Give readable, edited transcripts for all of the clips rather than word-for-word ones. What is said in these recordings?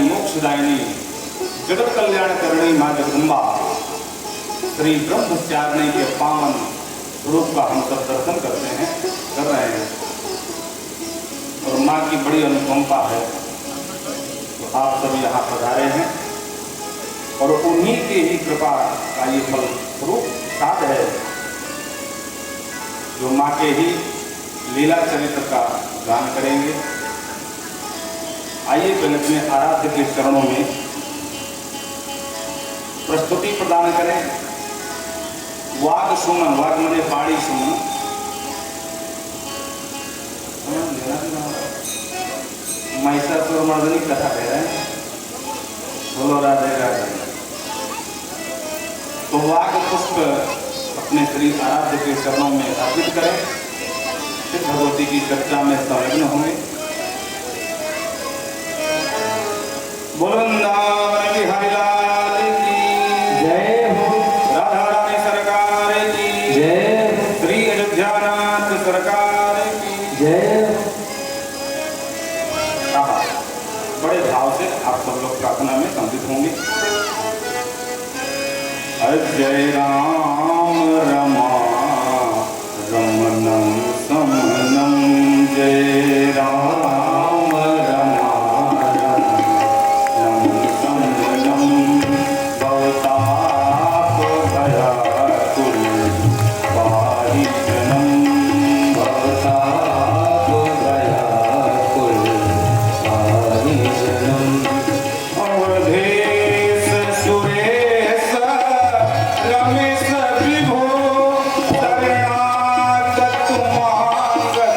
मोक्षदायिनी जगत कल्याण करणी माँ जगदम्बा श्री ब्रह्मचारिणी के पावन रूप का हम सब दर्शन करते हैं, कर रहे हैं। और माँ की बड़ी अनुकंपा है, तो आप सब यहाँ पधारे हैं और उन्हीं की ही कृपा का ये फल स्वरूप साथ है, जो माँ के ही लीला चरित्र का गान करेंगे। आइए पहले अपने आराध्य के चरणों में प्रस्तुति प्रदान करें। वाग सुमन, वाग मने पाड़ी सुमन, महिषासुर मर्दनी कथा कह रहे हैं। बोलो राधे राधे। तो वाग पुष्प अपने श्री आराध्य के चरणों में अर्पित करें, फिर भगवती की चर्चा में संलग्न होंगे। बोलो वृंदावन बिहारी लाल की जय हो, राधा रानी सरकार की जय हो, श्री अयोध्यानाथ सरकार की जय हो। बड़े भाव से आप सब लोग प्रार्थना में संबित होंगे। जय राम रमा रमणं समनं, जय राम रमा रमणं समनं, भवताप भयाकुल पाहिजनं, भवताप भयाकुल पाहिजनं। अवधेश सुरेश रमेश विभो शरणागत मागत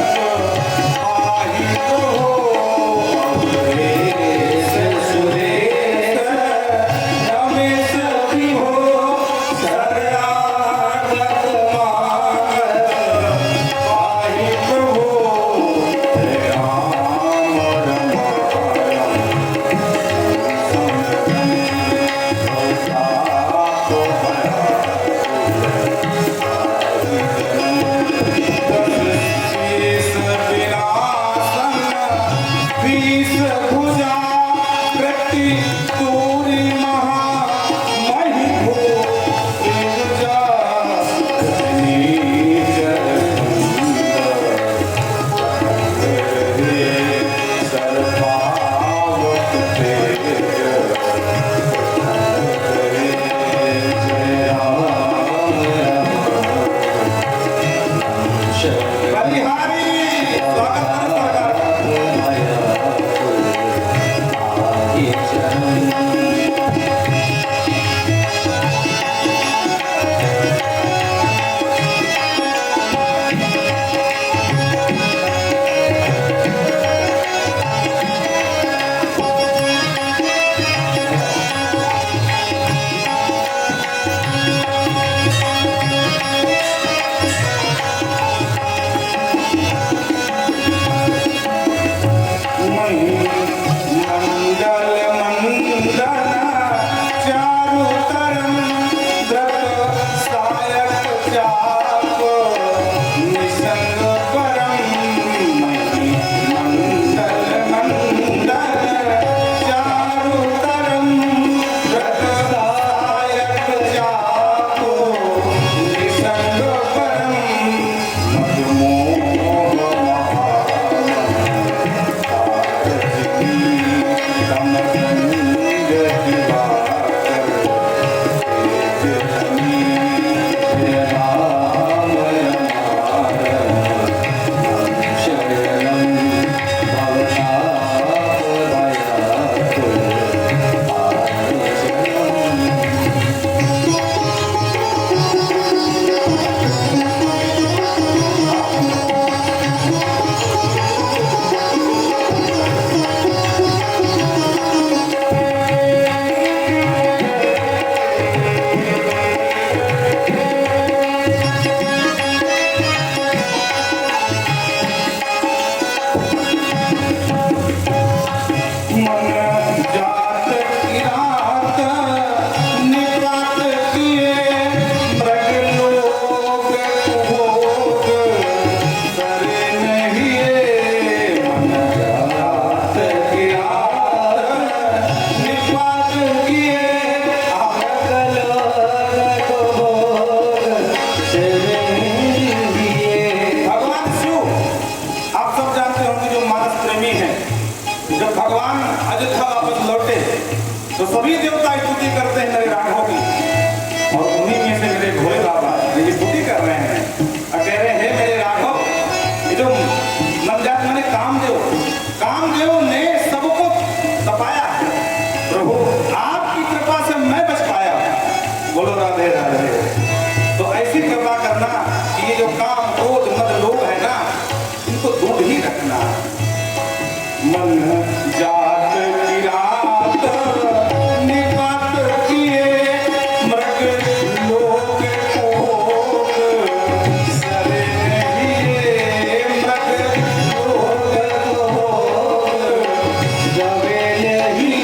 आहि प्रभो। अवधेश सुरेश रमेश विभो शरणागत मागत आहि प्रभो। जय राम रमा जब भगवान अयोध्या वापस लौटे तो सभी देवता स्तुति करते हैं मेरे राघव की, और उन्हीं में से मेरे भोले बाबा ये स्तुति कर रहे हैं और कह रहे हैं मेरे राघव, ये जो नवजात मैंने कामदेव ने सबको तपाया, प्रभु आपकी कृपा से मैं बच पाया। बोलो राधे राधे। तो ऐसी कृपा करना कि ये जो काम क्रोध मद लोभ है ना, इनको दूर ही रखना। मन जात की रात निपात किए मृग लोक भोग सरे नहीं मृग लोक भोग जवे नहीं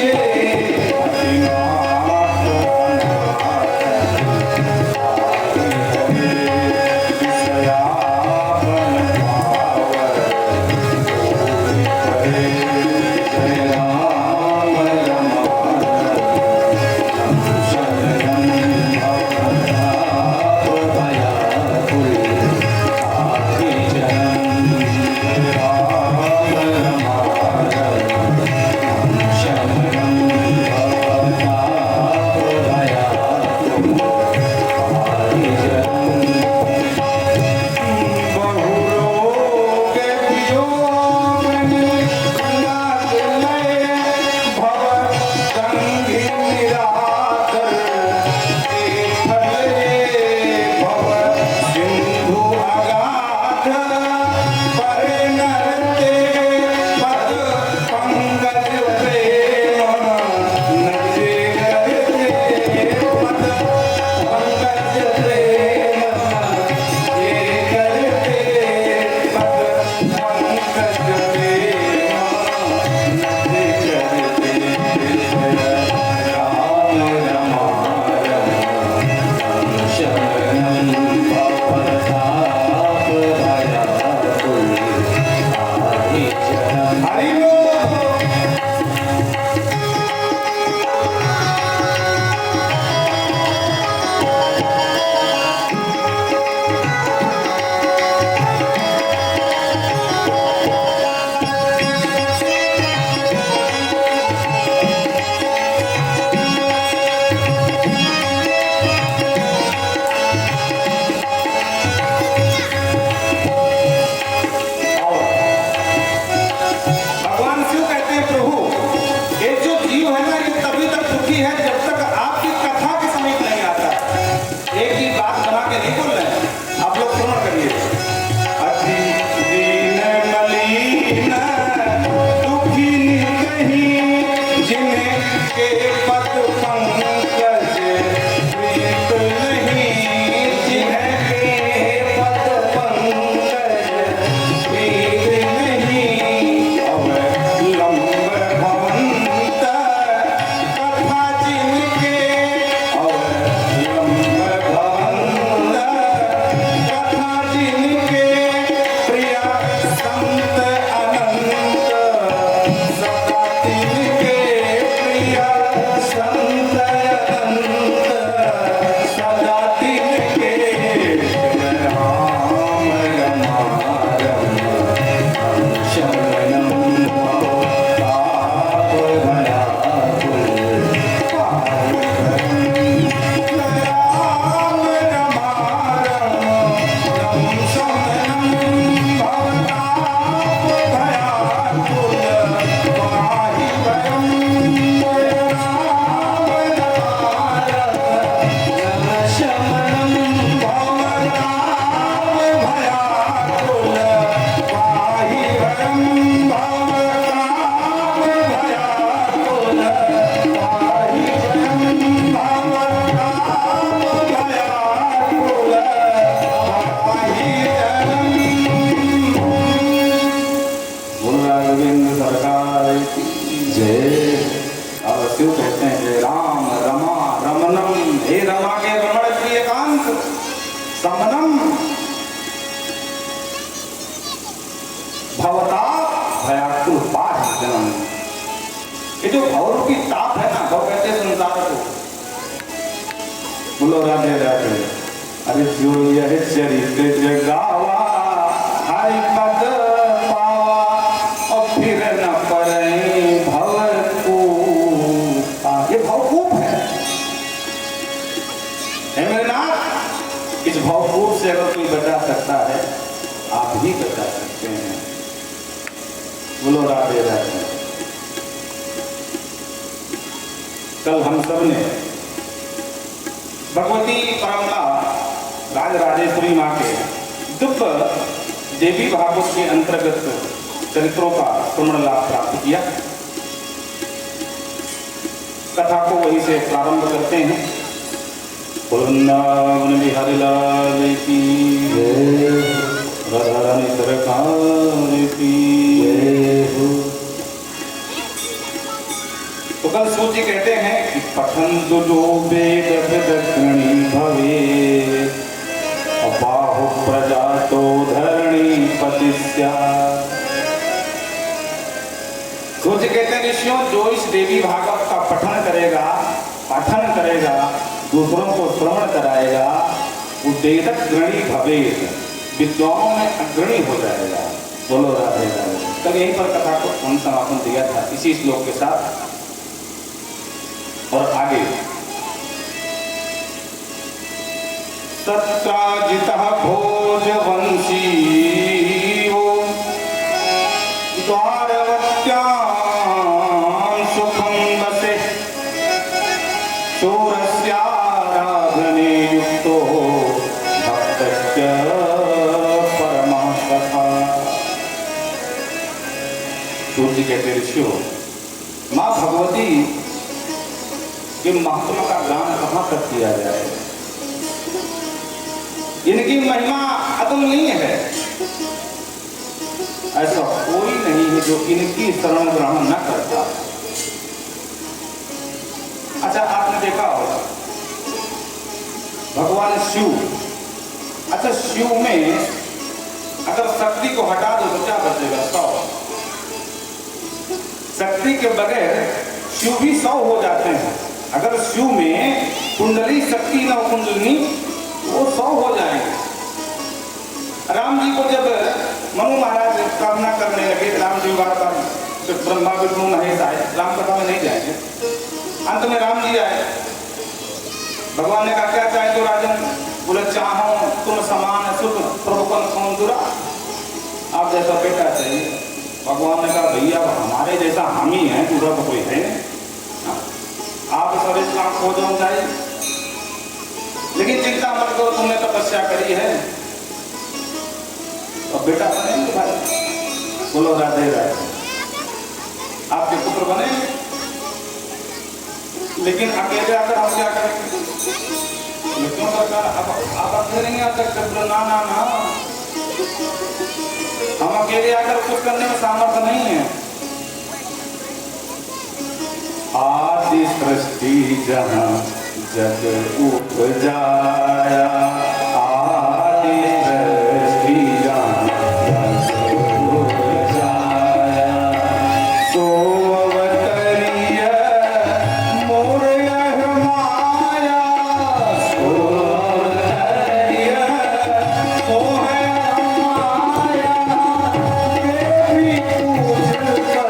समनम भवता भयाकुल पाठ जन्म। ये जो भव की ताप है ना, भव कहते हैं संसार को। बोलो राधे राधे। अरे जो यह चरित्र जगावा हरि पद पावा और फिर न परे कल हम सब ने भगवती परमला राजराजेश्वरी माँ के दिव्य देवी भागवत के अंतर्गत चरित्रों का श्रवण लाभ प्राप्त किया। कथा को वहीं से प्रारंभ करते हैं। वृंदावन बिहारी लाल की जय, राधा रानी सरकार की जय। तो कल सूची कहते हैं कि पठन जो वेद दक्षिणी भवे अबाहु प्रजा तो धरणी पतिस्या। सूची कहते हैं ऋषियों, जो इस देवी भागवत का पठन करेगा, दूसरों को श्रवण कराएगा, वो वेदग्रणी भवे, विद्वाओं में अग्रणी हो जाएगा। बोलो राधे राधे। कल यहीं पर कथा को समापन दिया था इसी श्लोक के साथ। और आगे सत्राजितः भोजवंशी द्वारवत्यां सुखं वसे शूरस्याराधने युक्तो भक्तस्य परमासखा। सूर्य कहते ऋषियों, माँ भगवती के महत्व का गान कहाँ तक किया जाए। इनकी महिमा अतुलनीय है, ऐसा कोई नहीं है जो इनकी शरण ग्रहण न करता। अच्छा, आपने देखा होगा भगवान शिव, अच्छा शिव में अगर शक्ति को हटा दो तो क्या बचेगा? 100। शक्ति के बगैर शिव भी 100 हो जाते हैं। अगर शिव में कुंडली शक्ति न हो, कुंडलिनी, वो 100 हो जाएंगे। राम जी को जब मनु महाराज कामना करने लगे, राम जी बार बार ब्रह्मा विष्णु महेश आए, राम कथा में नहीं जाएंगे। अंत में राम जी आए, भगवान ने कहा क्या चाहे तो राजन? बोले चाहो तुम समान सुख प्रभुपन कौन दुरा, आप जैसा बेटा चाहिए। भगवान ने कहा भैया हमारे जैसा हम ही हैं, दूसरा कोई है नहीं, आप सब इस्लाम खो जाओ जाए, लेकिन चिंता मत करो, तुमने तपस्या करी है और बेटा बनेंगे भाई। बोलो राधे राधे। आपके पुत्र बने, लेकिन अकेले आकर हम क्या करेंगे? क्यों सरकार आप अकेले नहीं आ सकते? ना ना ना, हम अकेले आकर कुछ करने में सामर्थ्य नहीं है। आदि सृष्टि जहाँ जग उपजाया, आदि सृष्टि जहाँ जग उपजाया, सो अवतरिय मोर यह माया, सो अवतरिय मोह माया, देवी पूजन कर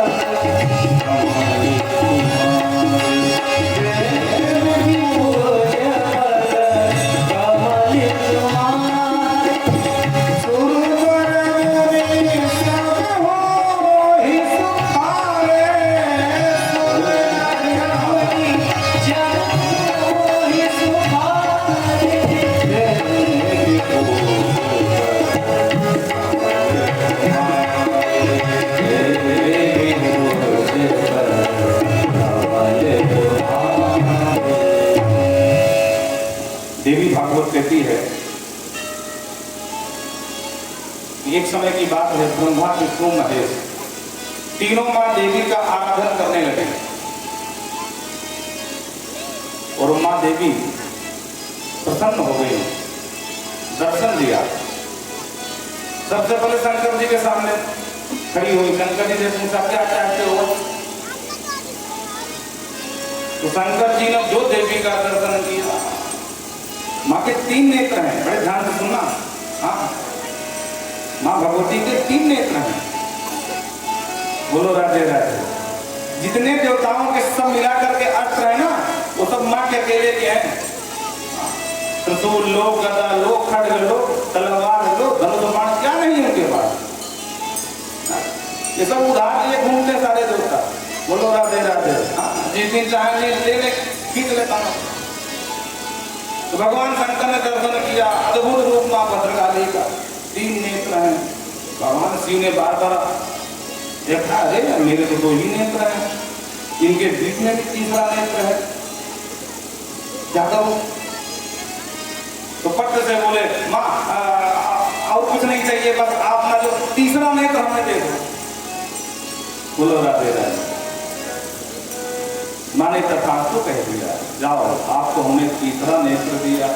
कहती है। एक समय की बात है, ब्रह्मा विष्णु महेश तीनों मां देवी का आराधन करने लगे और मां देवी प्रसन्न हो गई, दर्शन दिया। सबसे पहले शंकर जी के सामने खड़ी हुई, शंकर जी से पूछा क्या चाहते हो? तो शंकर जी ने जो देवी का दर्शन किया, माँ के 3 नेत्र हैं, बड़े ध्यान से सुनना। हाँ, माँ भगवती के 3 नेत्र हैं। बोलो राधे राधे। जितने देवताओं के सब मिलाकर के अस्त्र है ना, वो सब माँ के अकेले के हैं। त्रिशूल लो, गदा लो, खड्ग लो, तलवार लो, धनुष बाण, क्या नहीं उनके पास। ये सब उधार लिए घूमते सारे देवता। बोलो राधे राधे। जिस दिन चाहे ले खींच लेता हूँ। तो भगवान शंकर ने दर्शन किया, अद्भुत रूप मां भद्रकाली का, 3 नेत्र हैं। भगवान शिव ने बार बार देखा, अरे मेरे तो 2 ही नेत्र हैं, इनके बीच में भी तीसरा नेत्र है, क्या करूं? तो पट से बोले, माँ और कुछ नहीं चाहिए, बस अपना जो तीसरा नेत्र हमें दे दो। बोलो राधे राधे। माने तथास्तु कह दिया, जाओ आपको हमने तीसरा नेत्र दिया।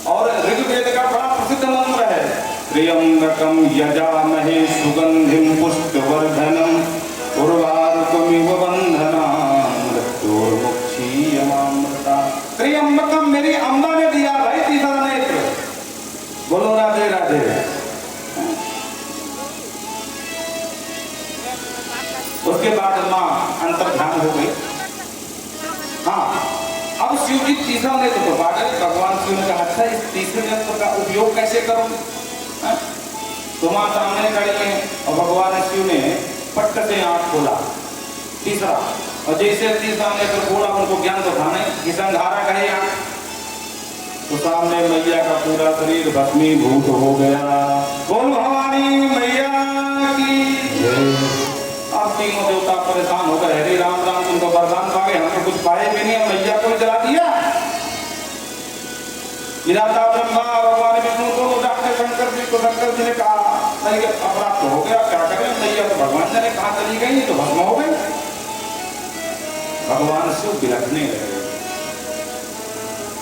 और ऋग्वेद का बड़ा प्रसिद्ध मंत्र है, त्र्यंबकम यजामहे सुगंधिम पुष्पवर्धनम उर्वारुकमिव बंधनान् मृत्योर्मुक्षीयमामृता। त्र्यंबकम मेरी अम्बा ने दिया भाई तीसरा नेत्र। बोलो राधे राधे। उसके बाद मां अंतर्ध्यान हो गई। हाँ, अब शिव जी तीसरा नेत्र तो बात है। भगवान शिव ने कहा, अच्छा इस तीसरे नेत्र का उपयोग कैसे करूं? तो मां सामने खड़ी है और भगवान शिव ने पट्ट से आंख खोला तीसरा, और जैसे तीसरा नेत्र खोला उनको ज्ञान तो था नहीं कि संघारा कहे आंख। तो सामने मैया का पूरा शरीर भस्मीभूत हो गया। बोल भवानी मैया की। अब तीनों देवता परेशान होकर, हरे राम राम, तुमको वरदान पावे, हम तो कुछ पाए भी नहीं, मैया को जला दिया। विधाता ब्रह्मा और भगवान विष्णु दोनों डॉक्टर शंकर जी को, शंकर जी ने कहा नहीं अपराध तो हो गया, क्या करें? मैया तो भगवान ने कहा चली गई, तो भस्म हो गई। भगवान शिव बिलखने लगे,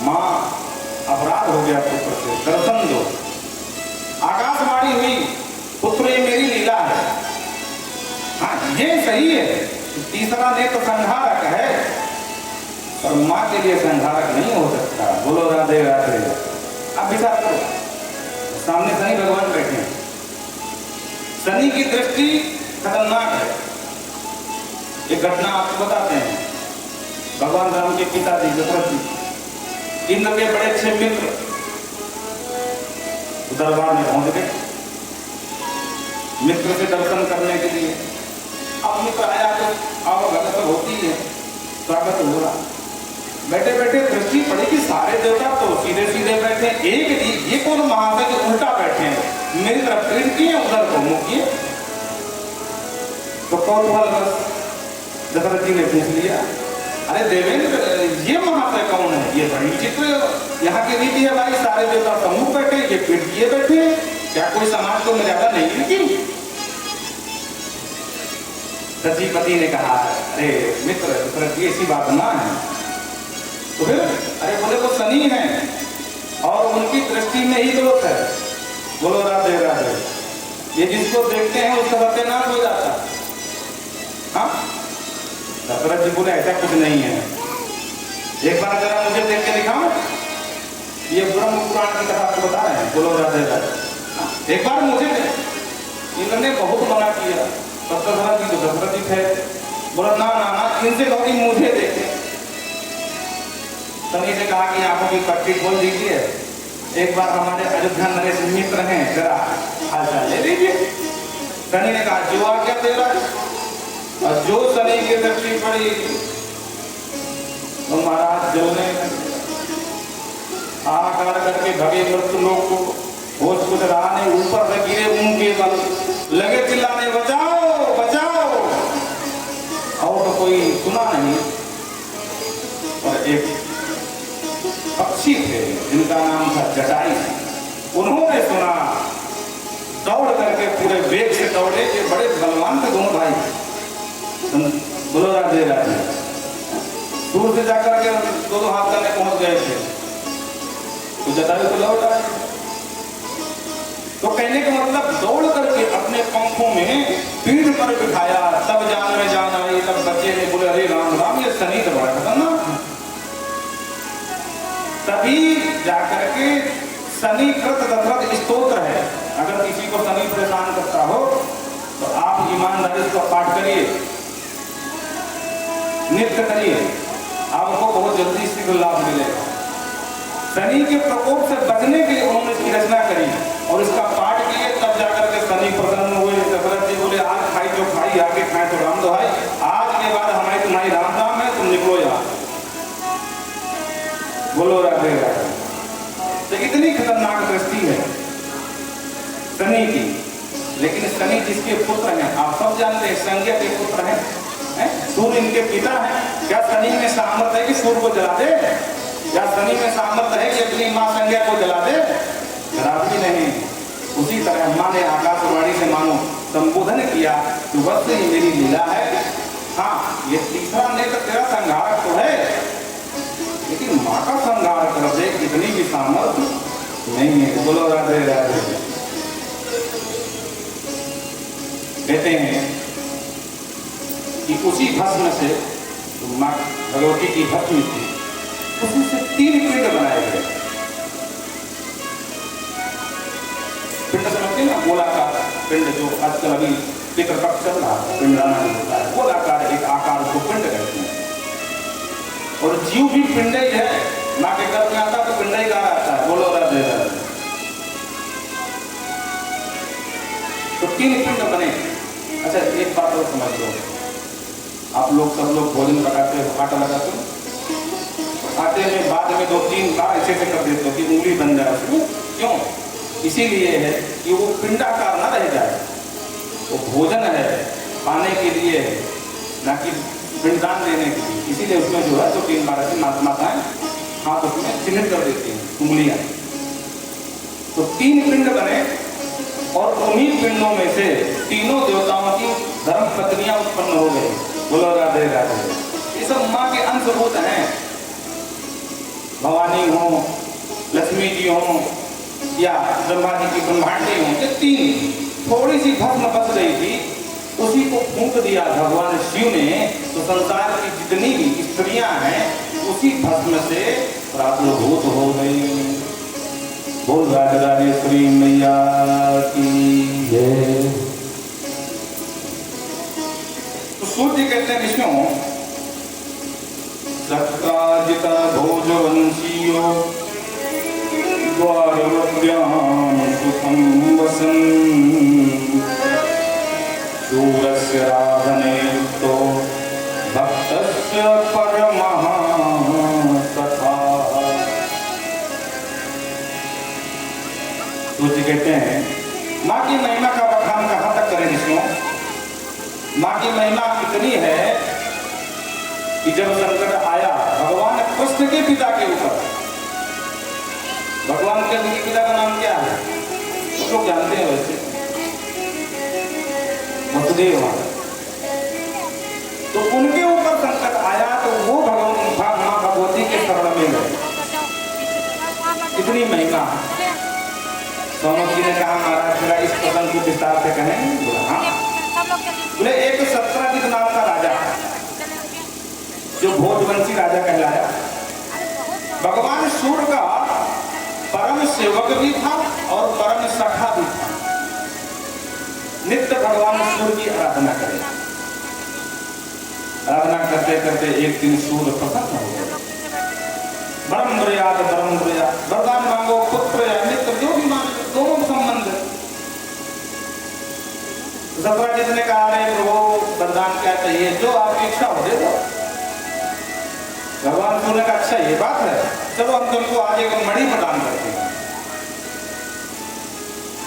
मां अपराध हो गया पुत्र से, दर्शन दो। आकाशवाणी हुई, पुत्र ये मेरी लीला है। हाँ ये सही है, तीसरा नेत्र संहारक है, पर मां के लिए संहारक नहीं हो सकता। बोलो राधे राधे। अब विचार करो, सामने शनि भगवान बैठे हैं, शनि की दृष्टि खतरनाक है। एक घटना आपको बताते हैं। भगवान राम के पिताजी दशरथ जी इंद्र के बड़े अच्छे मित्र दरबार में पहुंच गए मित्र से दर्शन करने के लिए। अब मित्र आया तो आवभगत तो होती है, स्वागत हुआ। बैठे बैठे दृष्टि पड़ी कि सारे देवता तो सीधे सीधे बैठे, एक ये कौन महाशय जो उल्टा बैठे हैं, मेरी तरफ पीठ किए, उधर को मुख किए। तो कौतूहल बस दशरथ जी ने पूछ लिया, अरे देवेंद्र ये महाशय कौन है? ये बड़ी विचित्र यहाँ की रीति है भाई, सारे देवता सम्मुख बैठे, ये पीठ किए बैठे, क्या कोई समाज को मर्यादा नहीं मिलती? सचिपति ने कहा, अरे मित्र दशरथ जी ऐसी बात ना है। तो फिर अरे बोले वो शनि है और उनकी दृष्टि में ही दोष है। बोलो राधे राधे। ये जिसको देखते हैं उसका सत्यानाश हो जाता है। हाँ दशरथ जी बोले ऐसा कुछ नहीं है, एक बार जरा मुझे देख के दिखाओ। ये ब्रह्म पुराण की कथा आपको बता रहे हैं। बोलो राधे राधे। एक बार मुझे इन्होंने बहुत मना किया, दशरथ जी तो दशरथ जी थे। बोला ना ना ना, इनसे कहो कि मुझे देखे। शनि से कहा कि आंखों की पट्टी खोल दीजिए, एक बार हमारे अयोध्या नरेश मित्र हैं, जरा हालचाल ले लीजिए। शनि ने कहा जो आज्ञा तेरा। और जो शनि की दृष्टि पड़ी तो महाराज जलने आकार करके भगे मृत्यु लोग को, होश कुछ रहा नहीं, ऊपर से गिरे मुंह के बल, लगे चिल्लाने बचाओ बचाओ, और तो कोई सुना नहीं। और एक पक्षी थे जिनका नाम था जटाई, उन्होंने सुना, दौड़ करके पूरे वेग से दौड़े। ये बड़े बलवान थे दोनों भाई। बोलो राधे राधे। दूर से जाकर के दोनों हाथ करने पहुंच गए थे, तो जटायु को लौट आए। तो कहने का मतलब दौड़ करके अपने पंखों में पीठ पर बिठाया, तब जान में जान आई। तब बच्चे ने बोले अरे राम राम, ये शनि तो बड़ा खतरनाक है। तभी जाकर के शनि कृत दशरथ स्तोत्र है। अगर किसी को शनि परेशान करता हो तो आप ईमानदारी का पाठ करिए, नित्य करिए, आपको बहुत जल्दी शीघ्र लाभ मिलेगा। शनि के प्रकोप से बचने के लिए उन्होंने इसकी रचना करी और इसका पाठ किए, तब जाकर के शनि प्रसन्न हुए। दशरथ जी बोले आज खाई जो खाई, आगे खाए तो राम दोहाई, आज के बाद हमारी तुम्हारी राम राम है, तुम निकलो यहाँ। लेकिन शनि जिसके पुत्र हैं, आप सब जानते हैं संज्ञा के पुत्र हैं, सूर्य इनके पिता हैं। क्या शनि में सामर्थ्य है कि सूर्य को जला दे? क्या शनि में सामर्थ्य है कि अपनी मां संज्ञा को जला दे? जरा भी नहीं। उसी तरह मां ने आकाशवाणी से मानो संबोधन किया कि बस ये मेरी लीला है। हाँ, ये तीसरा नेत्र तेरा संहारक तो है, लेकिन मां का संहार कर दे इतनी भी सामर्थ्य नहीं है। बोलो राधे राधे। कहते हैं कि उसी भस्म से, तो मां भगवती की भस्म थी, उसी से 3 पिंड बनाए गए। पिंड समझते ना, गोलाकार पिंड जो आजकल अभी पितृपक्ष चल रहा है, पिंडदान होता है, गोलाकार एक आकार को पिंड कहते हैं। और जीव भी पिंड ही है, मां के गर्भ में आता तो पिंड ही कहा आता है। बोलो राधे राधे। तो 3 पिंड बने। अच्छा, एक बात और समझ लो, आप लोग सब लोग भोजन पकाते हो, आटा लगाते हो, आटे में बाद में 2-3 बार ऐसे कर देते हो कि उंगली बन जाए उसको। क्यों? इसीलिए है कि वो पिंडाकार ना रह जाए। वो भोजन है, पाने के लिए है, ना कि पिंडदान देने के लिए। इसीलिए उसमें जो है 2-3 बार ऐसी माताएं हाथ उसमें चिन्हित कर देती हैं, उंगलियां। तो 3 पिंड बने और उन्हीं पिंडों में से तीनों देवताओं की धर्म पत्नियां उत्पन्न हो गई। बोलो राधे राधे। ये सब मां के अंशभूत हैं। भवानी हो, लक्ष्मी जी हो, या ब्रह्मा जी की ब्रह्मांडी हो, ये 3 थोड़ी सी भस्म बच रही थी, उसी को फूंक दिया भगवान शिव ने। तो संसार की जितनी भी स्त्रियां हैं उसी भस्म से प्रादुर्भूत हो गई। बोल राजराजेश्वरी मैया की जय। तो सूर्य कहते हैं विष्णु सत्काजित भोजवंशीयो द्वारवद्याम सुखं वसन् सूरस्य राधने युक्तो भक्तस्य परमः सखा। सूर्य कहते हैं मां की महिमा का बखान कहां तक करें विष्णु? मां की महिमा इतनी है कि जब संकट आया भगवान कृष्ण के पिता के ऊपर, भगवान के पिता का नाम क्या है तो लोग जानते हैं वैसे, वसुदेव। तो उनके ऊपर संकट आया तो वो भगवान मां भगवती के शरण में गए। इतनी महिमा। सोनू जी ने कहा महाराज मेरा इस प्रसंग को विस्तार से कहें। हाँ, बोले एक सत्राजित नाम का राजा जो भोजवंशी राजा कहलाया, भगवान सूर्य का परम सेवक भी था और परम सखा भी था। नित्य भगवान सूर्य की आराधना करे। आराधना करते करते एक दिन सूर्य प्रसन्न हो गए। वरदान मांगो, पुत्र या मित्र जो भी मांगो, दोनों संबंध। सत्राजित ने कहा अरे प्रभु वरदान क्या चाहिए, जो आपकी इच्छा हो दे दो। भगवान सूर्य ने कहा अच्छा ये बात है, चलो हम तुमको आज एक मणि प्रदान करते हैं।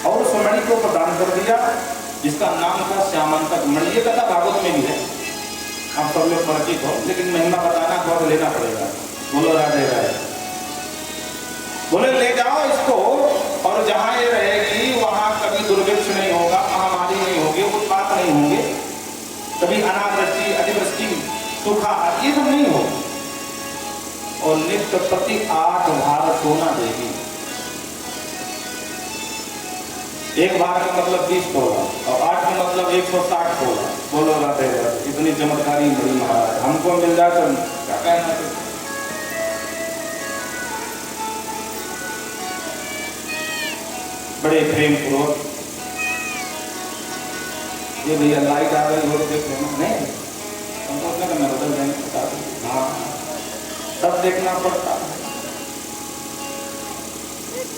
और उस मणि को प्रदान कर दिया जिसका नाम था श्यामंतक मणि। ये कथा भागवत में भी है, आप सब लोग परिचित हो, लेकिन महिमा बताना थोड़ा लेना पड़ेगा। बोलो राधे राधे। बोले ले जाओ इसको और जहां ये रहेगी वहां कभी दुर्भिक्ष नहीं होगा, महामारी नहीं होगी, उत्पात नहीं होंगे, कभी अनावृष्टि, अतिवृष्टि, सूखा ये सब नहीं होगा। और नित्य प्रति 8 भार सोना देगी। एक भार का मतलब 20 तोला और 8 का मतलब 160 तोला। बोलो राधे राधे। इतनी चमत्कारी बड़ी महाराज हमको मिल जाए तो क्या कहना है। बड़े प्रेम पूर्वक ये भैया लाइट आ गई हो देख लेना। नहीं हमको उसने करना बदल देंगे। हाँ सब देखना पड़ता है।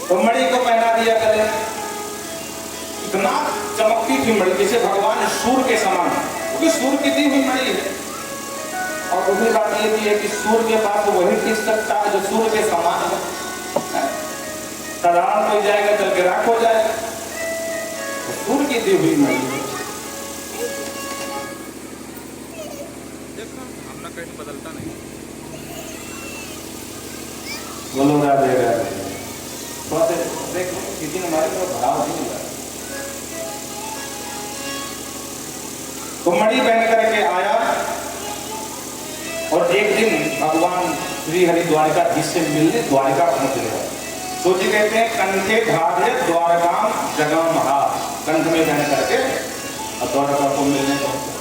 तो मणि को पहना दिया गले। इतना चमकती थी मणि जैसे भगवान सूर्य के समान, क्योंकि सूर्य की दी हुई मणि है। और दूसरी बात ये भी है कि सूर्य के पास वही टिक सकता है जो सूर्य के समान है। साधारण कोई जाएगा चल के राख हो जाएगा। तो सूर्य की दी हुई मड़ी है। हमने कहीं बदलता नहीं। बोलो राधे राधे। थोड़ा देर देखो किसी ने हमारे को भराव नहीं मिला। तो मणि पहन करके आया और एक दिन भगवान श्री हरि द्वारिकाधीश से मिलने द्वारिका पहुंच गया। तो जी कहते हैं कंठे धार्य द्वारकाम जगह महा, कंठ में पहन करके और द्वारका को मिलने पहुंचे।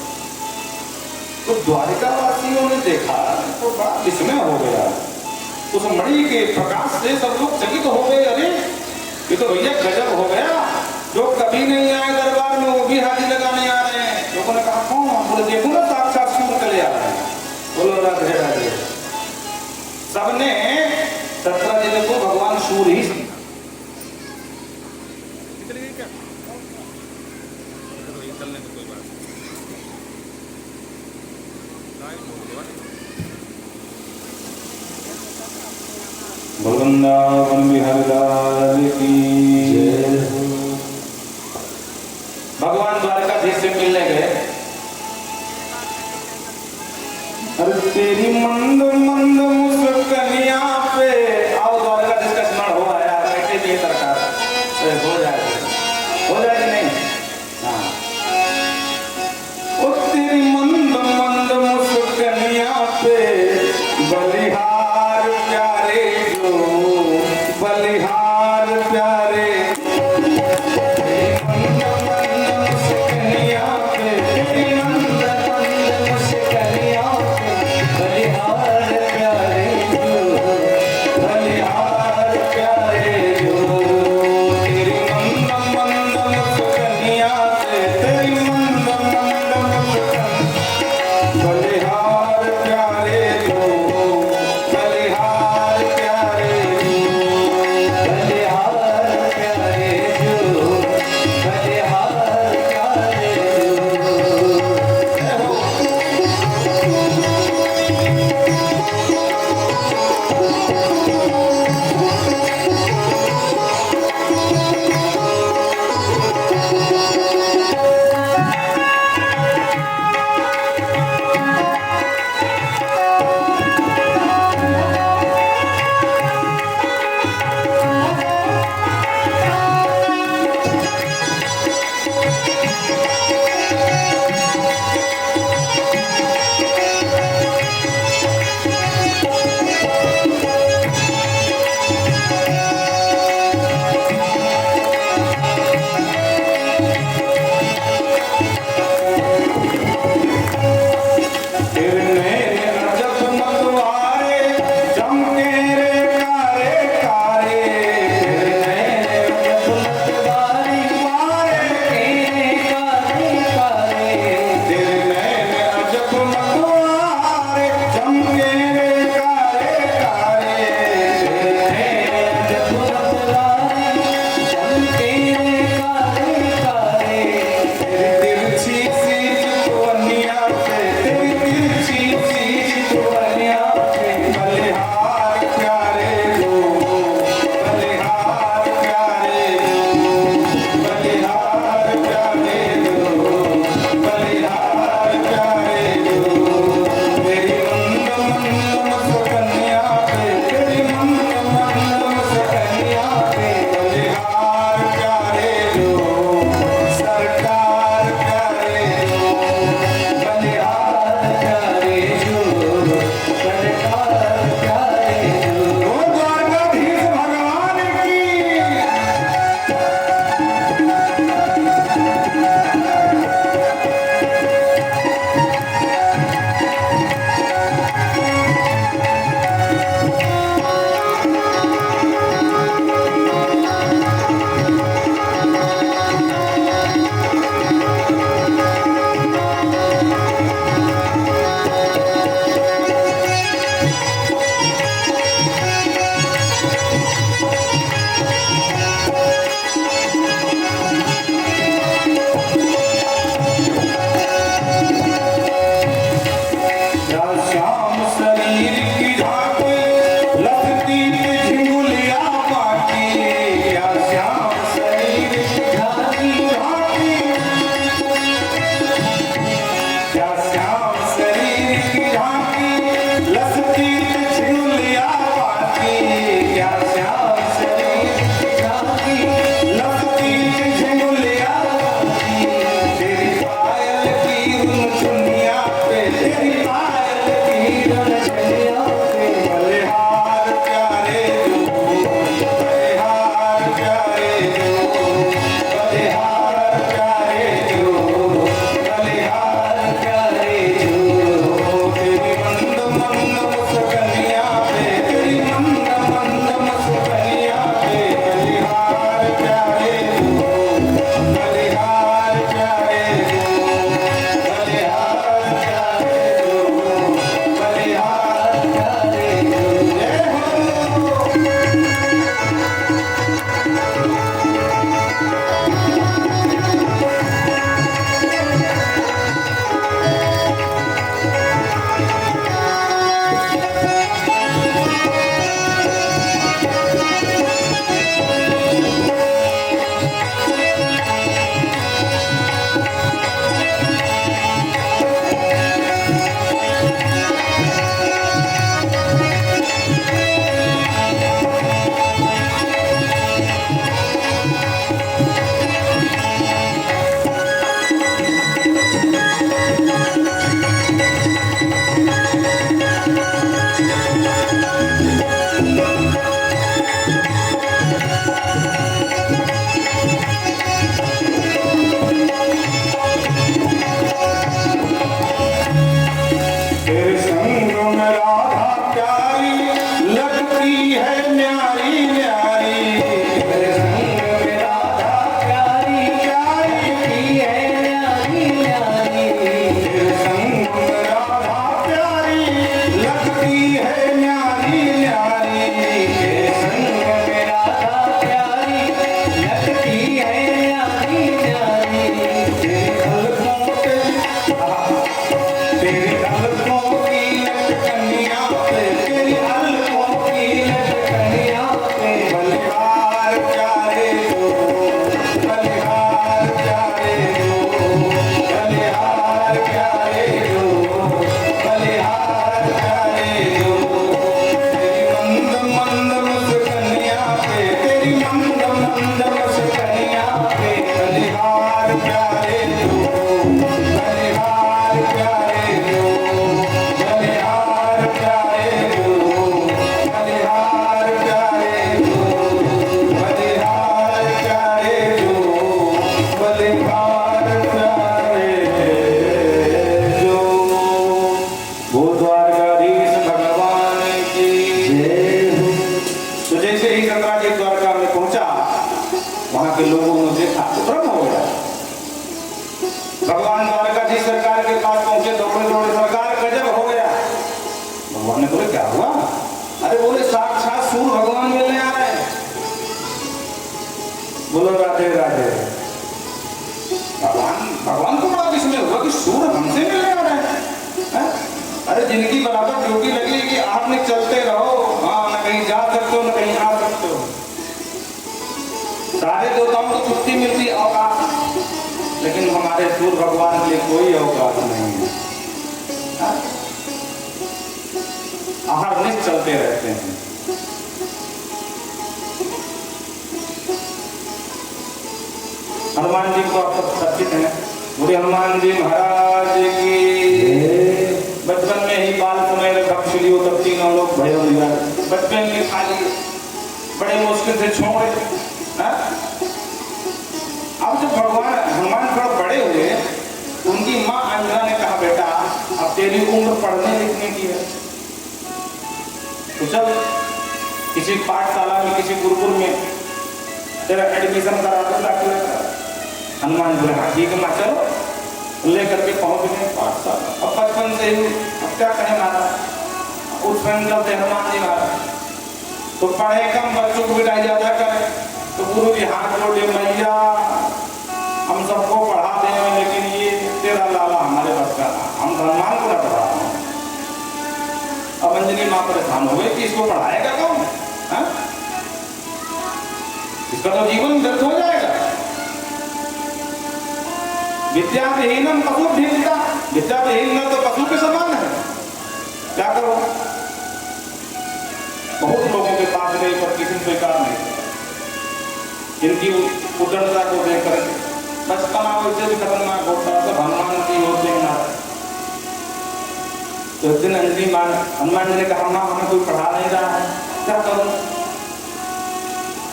तो द्वारिका वासियों ने देखा तो बड़ा विस्मय हो गया। उस मणि के प्रकाश से सब लोग चकित हो गए। अरे ये तो भैया गजब हो गया, जो कभी नहीं आए दरबार में वो भी हाजिर लगाने आ रहे हैं। लोगों ने कहा कौन? बोले देखो ना साक्षात सूर कले आ रहे हैं। बोलो राधे राधे। सबने 17 दिन को भगवान सूर ही समझा। क्या चलने तो कोई बात वृंदावन बिहारी लाल की जय। भगवान द्वारकाधीश से मिलने गए। अरे तेरी मंद मंद मुस्कनिया पे आओ, द्वारकाधीश का स्मरण हो आया। बैठे भी सरकार हो जाए नहीं। हाँ, ओ तेरी मंद मंद मुस्कनिया पे बलिहार प्यारे, जो बलिहार प्यारे। प्यारे गुरु बलिहार प्यारे गुरु बलिहार प्यारे गुरु बलिहार प्यारे जो। वो द्वारकाधीश भगवान की जय हो। तो जैसे ही शंकराचार्य द्वारका में पहुंचा, वहां के लोगों ने देखा तो ब्रह्म हो गया। भगवान द्वारकाधीश सरकार के पास पहुंचे, दौड़े दौड़े, सरकार गजब हो गया। भगवान ने बोले क्या हुआ? अरे बोले साक्षात सूर्य भगवान मिलने आ रहे हैं। बोलो राधे राधे। भगवान को बड़ा किसमें हुआ कि सूर्य हमसे मिलने आ रहे हैं? अरे जिनकी बराबर ड्यूटी लगी कि आपने चलते रहो, हाँ, न कहीं जा सकते हो न कहीं आ सकते हो। सारे देवताओं को छुट्टी मिलती औकात, लेकिन हमारे सूर्य भगवान के लिए कोई औकात नहीं है। आहार निश्च चलते रहते हैं। हनुमान जी को आप सब परिचित हैं। बोले हनुमान जी महाराज की। बचपन में ही बाल समय में भक्ष लियो तब तीनों लोग भयो लिया। बचपन में खाली बड़े मुश्किल से छोड़े। अब जब भगवान हनुमान थोड़ा बड़े हुए, उनकी माँ अंजना ने कहा बेटा अब तेरी उम्र पढ़ने लिखने की है, तो चल किसी पाठशाला में किसी गुरुकुल में तेरा एडमिशन करा दो, दाखिला करा। हनुमान बोले हाँ ठीक है माँ चलो। लेकर के पहुंच गए पाठशाला। अब बचपन से ही अब क्या कहें महाराज, उस समय चलते हनुमान जी महाराज तो पढ़े कम, बच्चों को बिठाई ज्यादा करे। तो गुरु जी हाथ जोड़े, मैया हम सबको पढ़ा दें, लेकिन ये तेरा लाला हमारे बस का, हम हनुमान को न पढ़ा रहे हैं। अब अंजनी माँ परेशान हो गई कि इसको पढ़ाएगा कौन? इसका तो जीवन व्यर्थ हो जाएगा। विद्या विहीनम पशु भीता, विद्या विहीन तो पशु के समान है। क्या करो? बहुत लोगों के पास गए पर किसी ने स्वीकार नहीं किया। इनकी उदरता को देख करके बचपना वैसे भी खतरनाक होता है, सब हनुमान की होते हैं नाराज। तो एक दिन अंजलि मान हनुमान जी ने कहा माँ हमें कोई पढ़ा नहीं रहा है, क्या करूं,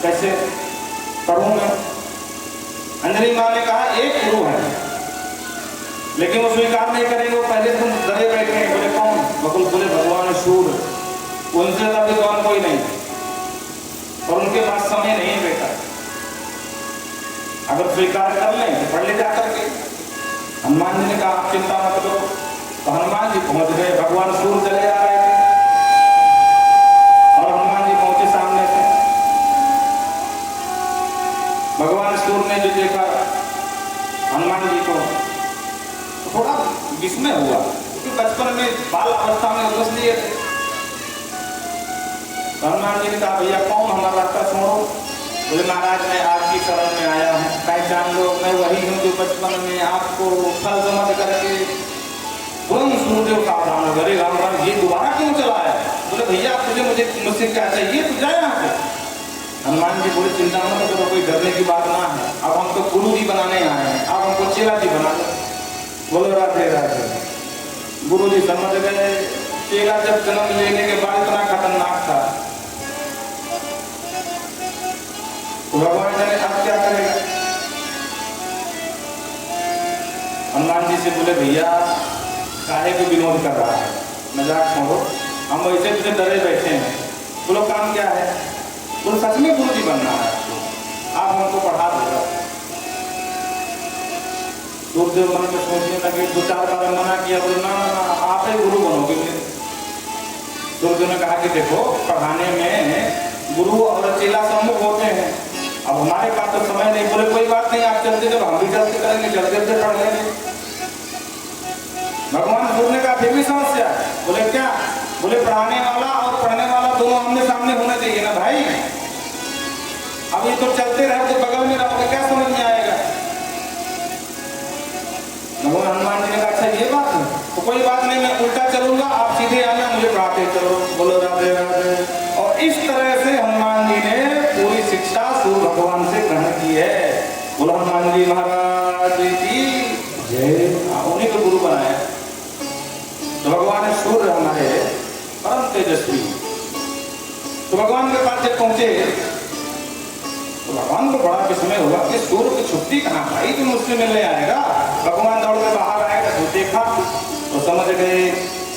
कैसे पढ़ूं मैं? अंजलि माँ ने कहा एक गुरु है, लेकिन वो स्वीकार नहीं करेंगे, वो पहले तुम डरे बैठे हैं। बोले कौन? बकुल बोले भगवान सूर्य, उनसे तब विद्वान कोई नहीं और उनके पास समय नहीं बेटा। अगर स्वीकार कर लें तो पढ़ ले जा करके। हनुमान जी ने कहा आप चिंता मत करो। तो हनुमान जी पहुंच गए, भगवान सूर्य चले आ रहे थे और हनुमान जी पहुंचे सामने से। भगवान सूर्य ने जो देखा हनुमान जी को तो थोड़ा विस्मय हुआ, क्योंकि बचपन में बाल अवस्था में उलझ लिए थे। हनुमान जी ने कहा भैया कौन, हमारा रास्ता छोड़ो। बोले महाराज मैं आपकी शरण में आया हूँ, पहचान लो मैं वही हूँ जो बचपन में आपको फल समझ करके। तुरंत सूर्यदेव सावधान हो गए, राम राम ये दोबारा क्यों चला है? बोले भैया तुझे मुझसे क्या चाहिए, तू जाए यहाँ पे। हनुमान जी बोले चिंता मत करो, कोई डरने की बात ना है, अब हम तो गुरु जी बनाने आए हैं, अब हमको चेला जी बना दो। बोलो राधे राधे। गुरु जी समझ गए, चेला जब जन्म लेने के बाद इतना खतरनाक था, तो भगवान जाने अब क्या करेगा। हनुमान जी से बोले भैया काहे को विनोद कर रहा है, मजाक छोड़ो, हम वैसे तुझे डरे बैठे हैं। बोलो काम क्या है? बोलो सच में गुरु जी बनना है, आप हमको पढ़ा दो। सूर्यदेव मन में सोचने लगे, दो चार बार मना किया, बोले ना आप ही गुरु बनोगे मेरे। सूर्यदेव ने कहा कि देखो पढ़ाने में गुरु और चेला सम्मुख होते हैं, अब हमारे पास तो समय नहीं। बोले कोई बात नहीं, आप चलते जब हम भी चलते करेंगे, चलते चलते पढ़ लेंगे। भगवान सूर्य ने कहा फिर भी समस्या है। बोले क्या? बोले पढ़ाने वाला और पढ़ने वाला दोनों आमने सामने होने चाहिए ना भाई। अब ये तो चलते रहे तो बगल में रहोगे, क्या समझ में आएगा? भगवान हनुमान जी ने कहा अच्छा ये बात है, तो कोई बात नहीं, मैं उल्टा चलूंगा, आप सीधे आना, मुझे पढ़ाते चलो। बोलो राधे राधे। और इस तरह से हनुमान जी ने पूरी शिक्षा सूर्य भगवान से ग्रहण की है। बोलो हनुमान जी महाराज की जय। उन्हीं को गुरु बनाया। तो भगवान सूर्य हमारे तेजस्वी। तो भगवान के पास जब पहुंचे तो भगवान को बड़ा विस्मय हुआ कि सूर्य की छुट्टी कहाँ, भाई तुम मुझसे मिलने आएगा। भगवान दौड़ के बाहर आएगा तो देखा तो समझ गए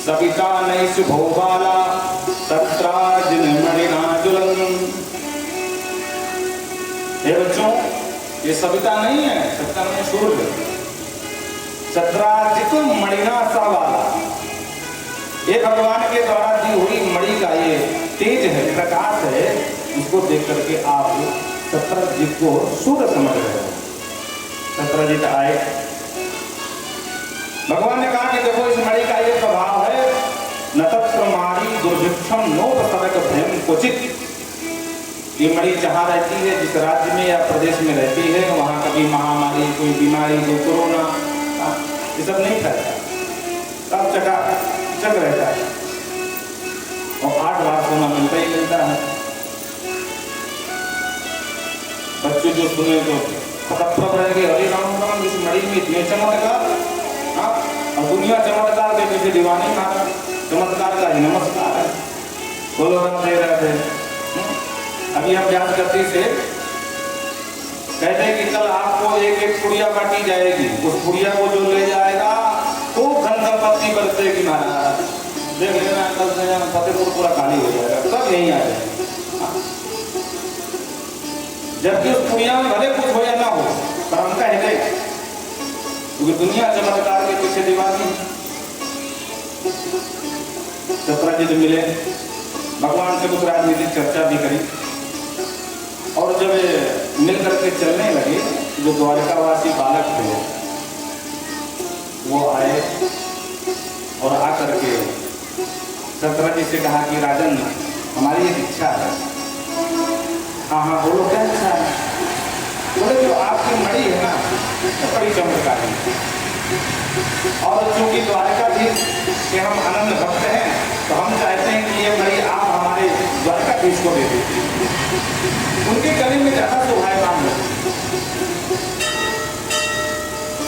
सविता नहीं शुभोबाला सत्राजिन मणिना जुलन। हे बच्चों, ये सविता नहीं है, सविता नहीं सूर्य, सत्राजित मणिना सा वाला, ये भगवान के द्वारा दी हुई मणि का ये तेज है, प्रकाश है। इसको देख करके आप सत्रजित को सूर्य समझ रहे हो। सत्रजित आए, भगवान ने कहा कि देखो इस मणि का ये प्रभाव है, न तत्र मारी दुर्भिक्षम नोपसर्ग भयं क्वचित। ये मणि जहाँ रहती है, जिस राज्य में या प्रदेश में रहती है, वहाँ कभी महामारी, कोई बीमारी, कोई कोरोना, ये सब नहीं फैलता, सब चक रहता है और 8 बार सोना मिलता ही मिलता है। बच्चे जो सुने तो खतप्रभ रहेंगे, हरे राम राम, इस मणि में इतने चमत्कार, और दुनिया चमत्कार के पीछे दीवानी मारा, चमत्कार का ही नमस्कार है। बोलो राधे राधे। अभी हम व्यास गति से कहते हैं कि कल आपको एक एक पुड़िया बांटी जाएगी, उस पुड़िया को जो ले जाएगा तो धन संपत्ति बरसेगी महाराज। देख लेना कल से फतेहपुर पूरा खाली हो जाएगा, सब यहीं आ जाएंगे। जबकि उस पुड़िया में भले कुछ हो या ना हो, पर हम कहेंगे क्योंकि दुनिया चमत्कार के पीछे दीवानी। सत्रजित मिले, भगवान से कुछ राजनीतिक चर्चा भी करी और जब मिल करके चलने लगे, जो द्वारकावासी बालक थे वो आए और आकर के सत्रजित से कहा कि राजन, हमारी एक इच्छा है। हाँ हाँ बोलो, क्या इच्छा है? बोले जो आपकी मणि है ना, बड़ी चमत्कारी, और चूंकि द्वारकाधीश के हम आनंद भक्त हैं तो हम चाहते हैं कि ये मणि आप हमारे द्वारकाधीश को दे दीजिए। उनके गले में ज्यादा शोभायमान है।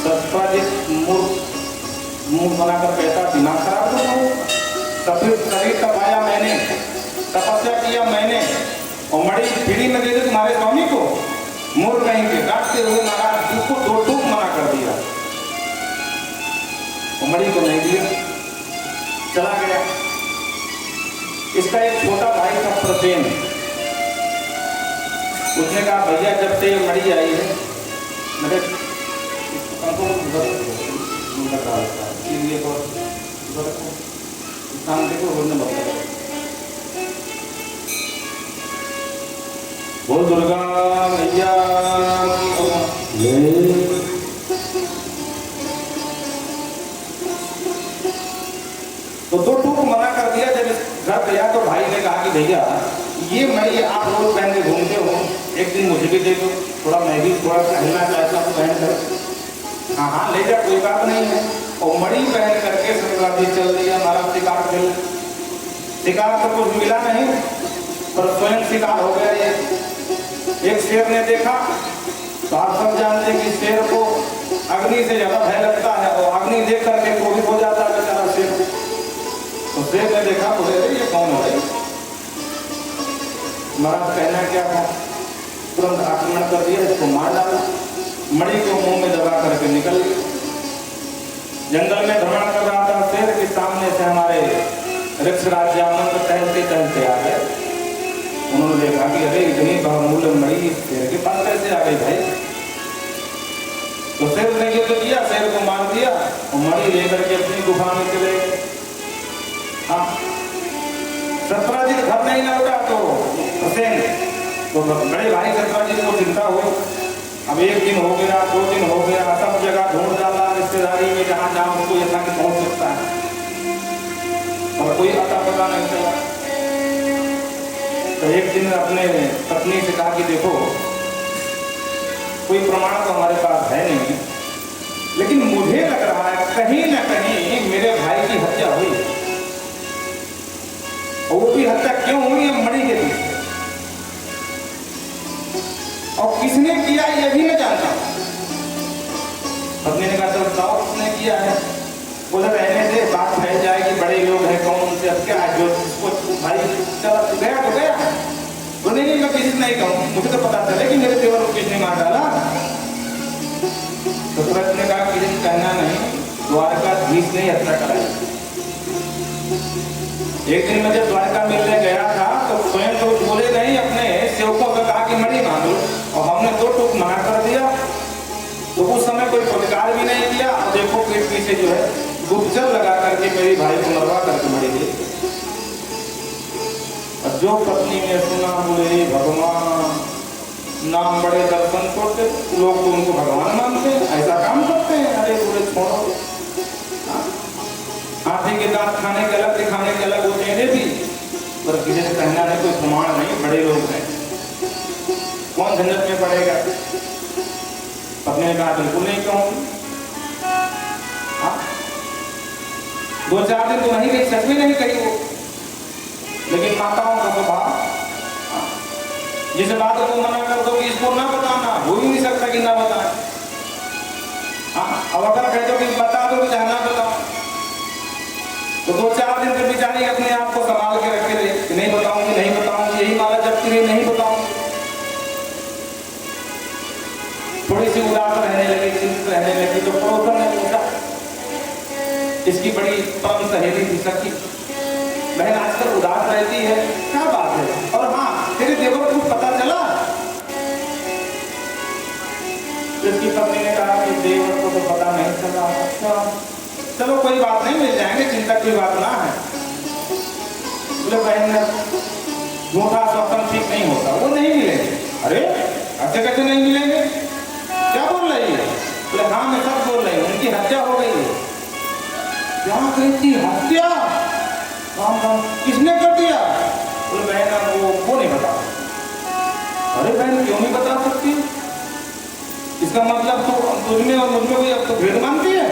सत्रजित मुंह बनाकर कहता, दिमाग खराब तो हो, शरीर तपाया मैंने, तपस्या किया मैंने, और मणि फ्री में दे दे तुम्हारे स्वामी को। मोर कहीं के डांटते हुए महाराज उसको 2 टूक मना कर दिया, मणि को नहीं दिया, चला गया। इसका एक छोटा भाई था प्रसेन, उसने कहा भैया जब से मणि आई है मेरे बोल दुर्गा मैया तो 2 टूक मना कर दिया। जब घर गया तो भाई ने कहा कि भैया ये मणि आप रोज पहन के घूमते हो, एक दिन मुझे भी दे दो, थोड़ा मैं भी थोड़ा पहनना चाहता हूँ पहन कर। हाँ हाँ ले जा, कोई बात नहीं है। और मणि पहन करके सत्रजित चल दिया महाराज शिकार खेल। शिकार तो कुछ मिला नहीं, पर स्वयं शिकार हो गया। ये एक शेर ने देखा, तो आप सब जानते हैं कि शेर को अग्नि से ज्यादा भय लगता है, और अग्नि देख करके क्रोधित हो जाता है बेचारा शेर। तो शेर ने देखा, बोले ये कौन है? महाराज कहना क्या था, तुरंत आक्रमण कर दिया, इसको मार डाला। मणि को मुंह में दबा करके निकल गया। जंगल में भ्रमण कर रहा था शेर के सामने से हमारे ऋक्ष राजामंत्र टहलते टहलते आ गए। उन्होंने देखा कि अरे इतनी बहुमूल्य मणि शेर के पास कैसे आ गई भाई? तो शेर ने ये तो किया, शेर को मार दिया और मणि लेकर के अपनी गुफा में चले गए। हाँ, सत्रजित घर नहीं लौटा तो प्रसेन, तो बड़े भाई सत्रजित को चिंता हुई। अब 1 दिन हो गया, 2 दिन हो गया, सब जगह ढूंढ डाला, रिश्तेदारी में जहाँ जहाँ उसको यहाँ कि पहुँच सकता है, और कोई अता पता नहीं चला। तो एक दिन अपने पत्नी से कहा कि देखो कोई प्रमाण तो हमारे पास है नहीं, लेकिन मुझे लग रहा है कहीं न कहीं मेरे भाई की हत्या हुई, और वो भी हत्या क्यों हुई है? मणि के पीछे। और किसने किया ये भी मैं जानता हूं। पत्नी ने कहा चल बताओ किसने किया है। बोले रहने से बात फैल जाएगी, बड़े लोग हैं कौन उनसे, अब क्या है जो भाई चला गया तो गया, तो नहीं मैं किसी से नहीं कहूँ, मुझे तो पता चले कि मेरे देवर को किसने मार डाला। तो तुरंत ने कहा किसी से कहना नहीं, द्वारकाधीश ने हत्या कराई। एक दिन मैं जब द्वारका मिलने गया था तो स्वयं तो बोले नहीं, अपने सेवकों से कहा कि मणि मांगो, और हमने 2 टूक मना कर दिया। तो उस समय कोई फटकार भी नहीं किया, और देखो पीठ पीछे जो है गुप्तचर लगा करके मेरी भाई को मरवा करके मरी गई। और जो पत्नी ने सुना बोले हे भगवान, नाम बड़े दर्शन करते लोग तो उनको भगवान मानते हैं, ऐसा काम करते हैं। अरे बोले छोड़ो, हाथी के दांत खाने के अलग दिखाने के अलग होते हैं भी, पर किसी से कहना नहीं, कोई प्रमाण नहीं, बड़े लोग हैं, कौन झंझट में पड़ेगा। पत्नी ने कहा बिल्कुल नहीं कहूँ। 2-4 दिन तो नहीं गई, सच में नहीं कही वो, लेकिन माताओं का स्वभाव, जिस बात को मना कर दो कि इसको ना बताना, हो ही नहीं सकता कि ना बताए। अब अगर कह दो कि बता दो कि ना बताओ, तो 2-4 दिन के बेचारी अपने आप को संभाल के रखे रहे कि नहीं बताऊंगी, नहीं बताऊंगी, यही माला जपती रही, नहीं बताऊंगी। थोड़ी सी उदास रहने लगी, चिंतित रहने लगी, तो पड़ोसन ने पूछा, इसकी बड़ी परम सहेली थी सखी, बहन आजकल उदास रहती है, क्या बात है? और हाँ, तेरे देवर को पता चला? इसकी पत्नी ने कहा कि देवर को तो पता नहीं चला। अच्छा चलो कोई बात नहीं, मिल जाएंगे, चिंता की बात ना है। बोले बहन झूठा स्वप्न ठीक नहीं होता, वो नहीं मिलेंगे। अरे ऐसे कैसे नहीं मिलेंगे, क्या बोल रही है? बोले हाँ मैं सब बोल रही हूँ, उनकी हत्या हो गई है। क्या कहती हत्या? किसने कर दिया? बोले बहन वो नहीं बता। अरे बहन क्यों नहीं बता सकती? इसका मतलब तो तुझमें और मुझमें कोई अब तो भेद मानती है।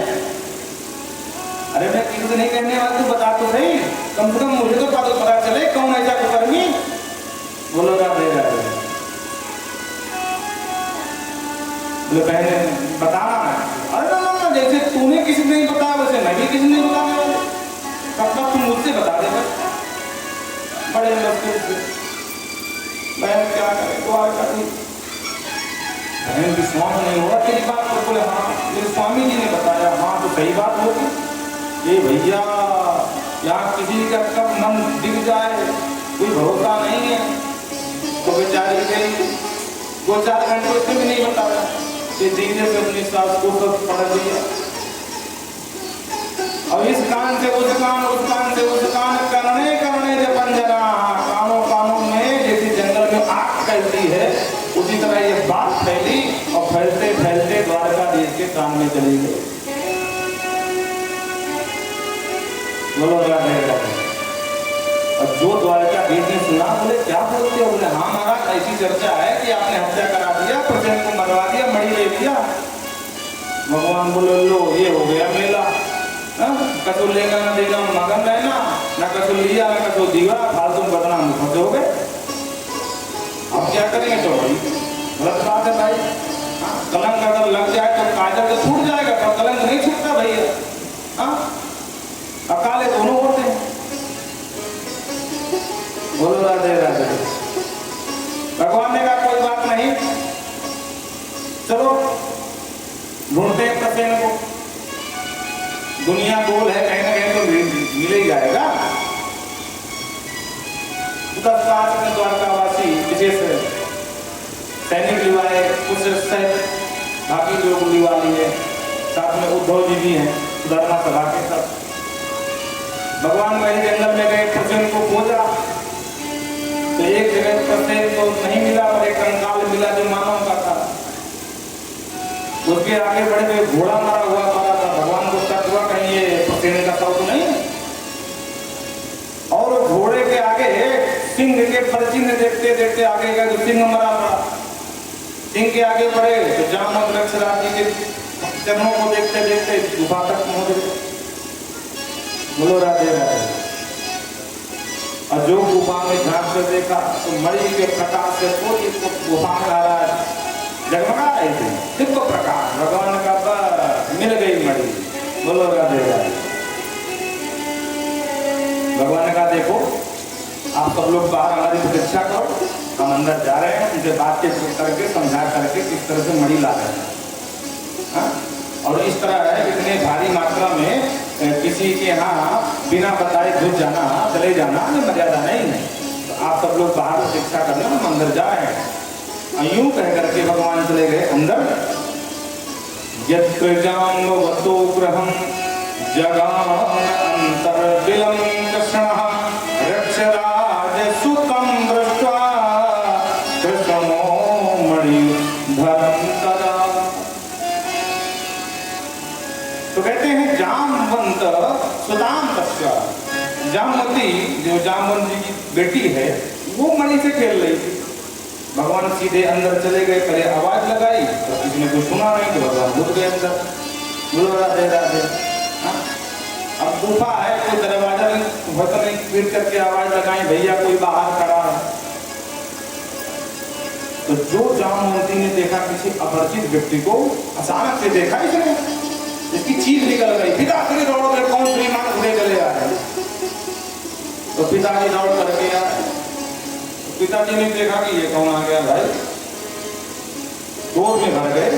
अरे मैं किसी से नहीं कहने वाला, तू बता तो सही, कम से कम मुझे तो पता चले कौन ऐसा कुकर्मी। बोलो राधे राधे। बोले बहन बताना है। अरे ना जैसे तूने किसी को नहीं बताया वैसे मैं भी किसी ने बताने वाले, तब तक तुम मुझसे बता दे। बड़े मुश्किल से बहन क्या करे, बहन विश्वास नहीं हो रहा तेरी बात को। बोले हाँ मेरे स्वामी जी ने बताया। हाँ तो सही बात होगी। ये भैया यहाँ किसी का कब मन दिख जाए कोई भरोसा नहीं है। तो बेचारी गई 2-4 घंटे उसने भी नहीं बताया, ये धीरे से अपनी सास को सब पढ़ दिया। और इस कान से उस कान, उस कान से उस कान, करने करने जब बंजना, कानों कानों में जैसे जंगल में आग फैलती है उसी तरह ये बात फैली, और फैलते फैलते द्वारकाधीश के कान में चली गई। बोलो राधे राधे। और जो द्वारकाधीश ने सुना बोले क्या बोलते हो? बोले हाँ महाराज ऐसी चर्चा है कि आपने हत्या करा दिया, प्रसन्न को मरवा दिया, मणि ले लिया। भगवान बोले लो ये हो गया मेला, कसो लेगा ना देगा मगन रहना, ना कसो लिया ना कसो दिया, फालतू बदनाम फंसे हो गए। अब क्या करेंगे? तो भाई गलत बात है भाई। कलंक अगर लग जाए तो काजल तो छूट जाएगा, पर कलंक नहीं छूटता भैया। अकाले दोनों होते हैं। बोलो राधे राधे। भगवान ने कहा कोई बात नहीं, चलो ढूंढते हैं प्रसेन को, दुनिया गोल है, कहीं ना कहीं तो मिल ही जाएगा। 10 साल में द्वारकावासी विशेष सैनिक लिवाए, कुछ बाकी लोग लिवा लिए, साथ में उद्धव जी भी हैं धर्मा सभा के सब। भगवान वही जंगल में गए, प्रसेन को खोजा तो एक जगह प्रसेन को नहीं मिला, पर एक कंकाल मिला जो मानव का था। उसके आगे बड़े हुए घोड़ा मारा हुआ था। भगवान को शक हुआ कहीं ये प्रसेन का शव तो नहीं। और घोड़े के आगे सिंह के परचिन्ह देखते देखते आगे गए तो सिंह मरा पड़ा। सिंह के आगे बढ़े तो जामवंत रक्षराज जी के चरणों को देखते देखते गुफा तक पहुंच गए। बोलो राधे राधे। और जो गुफा में झांक कर देखा तो मणि के प्रकाश से पूरी गुफा में आ रहा है, जगमगा रहे थे दिव्य प्रकाश। भगवान का बस मिल गई मणि। बोलो राधे राधे। भगवान का देखो आप सब लोग बाहर हमारी प्रतीक्षा करो, हम अंदर जा रहे हैं, उनसे बातचीत करके समझा करके किस तरह से मणि ला रहे हैं। हाँ? और इस तरह है इतने भारी मात्रा में किसी के यहाँ बिना बताए घुस जाना, चले जाना ये मर्यादा नहीं है। तो आप सब लोग बाहर प्रतीक्षा करना, हम अंदर जा रहे हैं। यूं कह करके भगवान चले गए अंदर। यत्र जाम्बवतो गृहं जगाम अंतर्बिलं कृष्णः रक्षराजसुतं दृष्ट्वा कृष्णो मणिधरं तदा। तो कहते हैं जामवंत सुदाम तस्या, जामवती जो जामवंत जी की बेटी है वो मणि से खेल रही थी। भगवान सीधे अंदर चले गए, पहले आवाज लगाई तो किसी ने कुछ सुना नहीं, तो भगवान घुस गए अंदर। बोलो राधे राधे। अब गुफा है, कोई दरवाजा नहीं फिर करके आवाज लगाई भैया कोई बाहर खड़ा है। तो जो जामवंती ने देखा किसी अपरिचित व्यक्ति को, अचानक से देखा इसने, इसकी चीज निकल गई, पिता फिर दौड़ गए, कौन श्रीमान घुरे चले आ रहे। तो पिताजी दौड़ करके आए, पिताजी ने देखा कि ये कौन आ गया भाई, क्रोध में भर गए,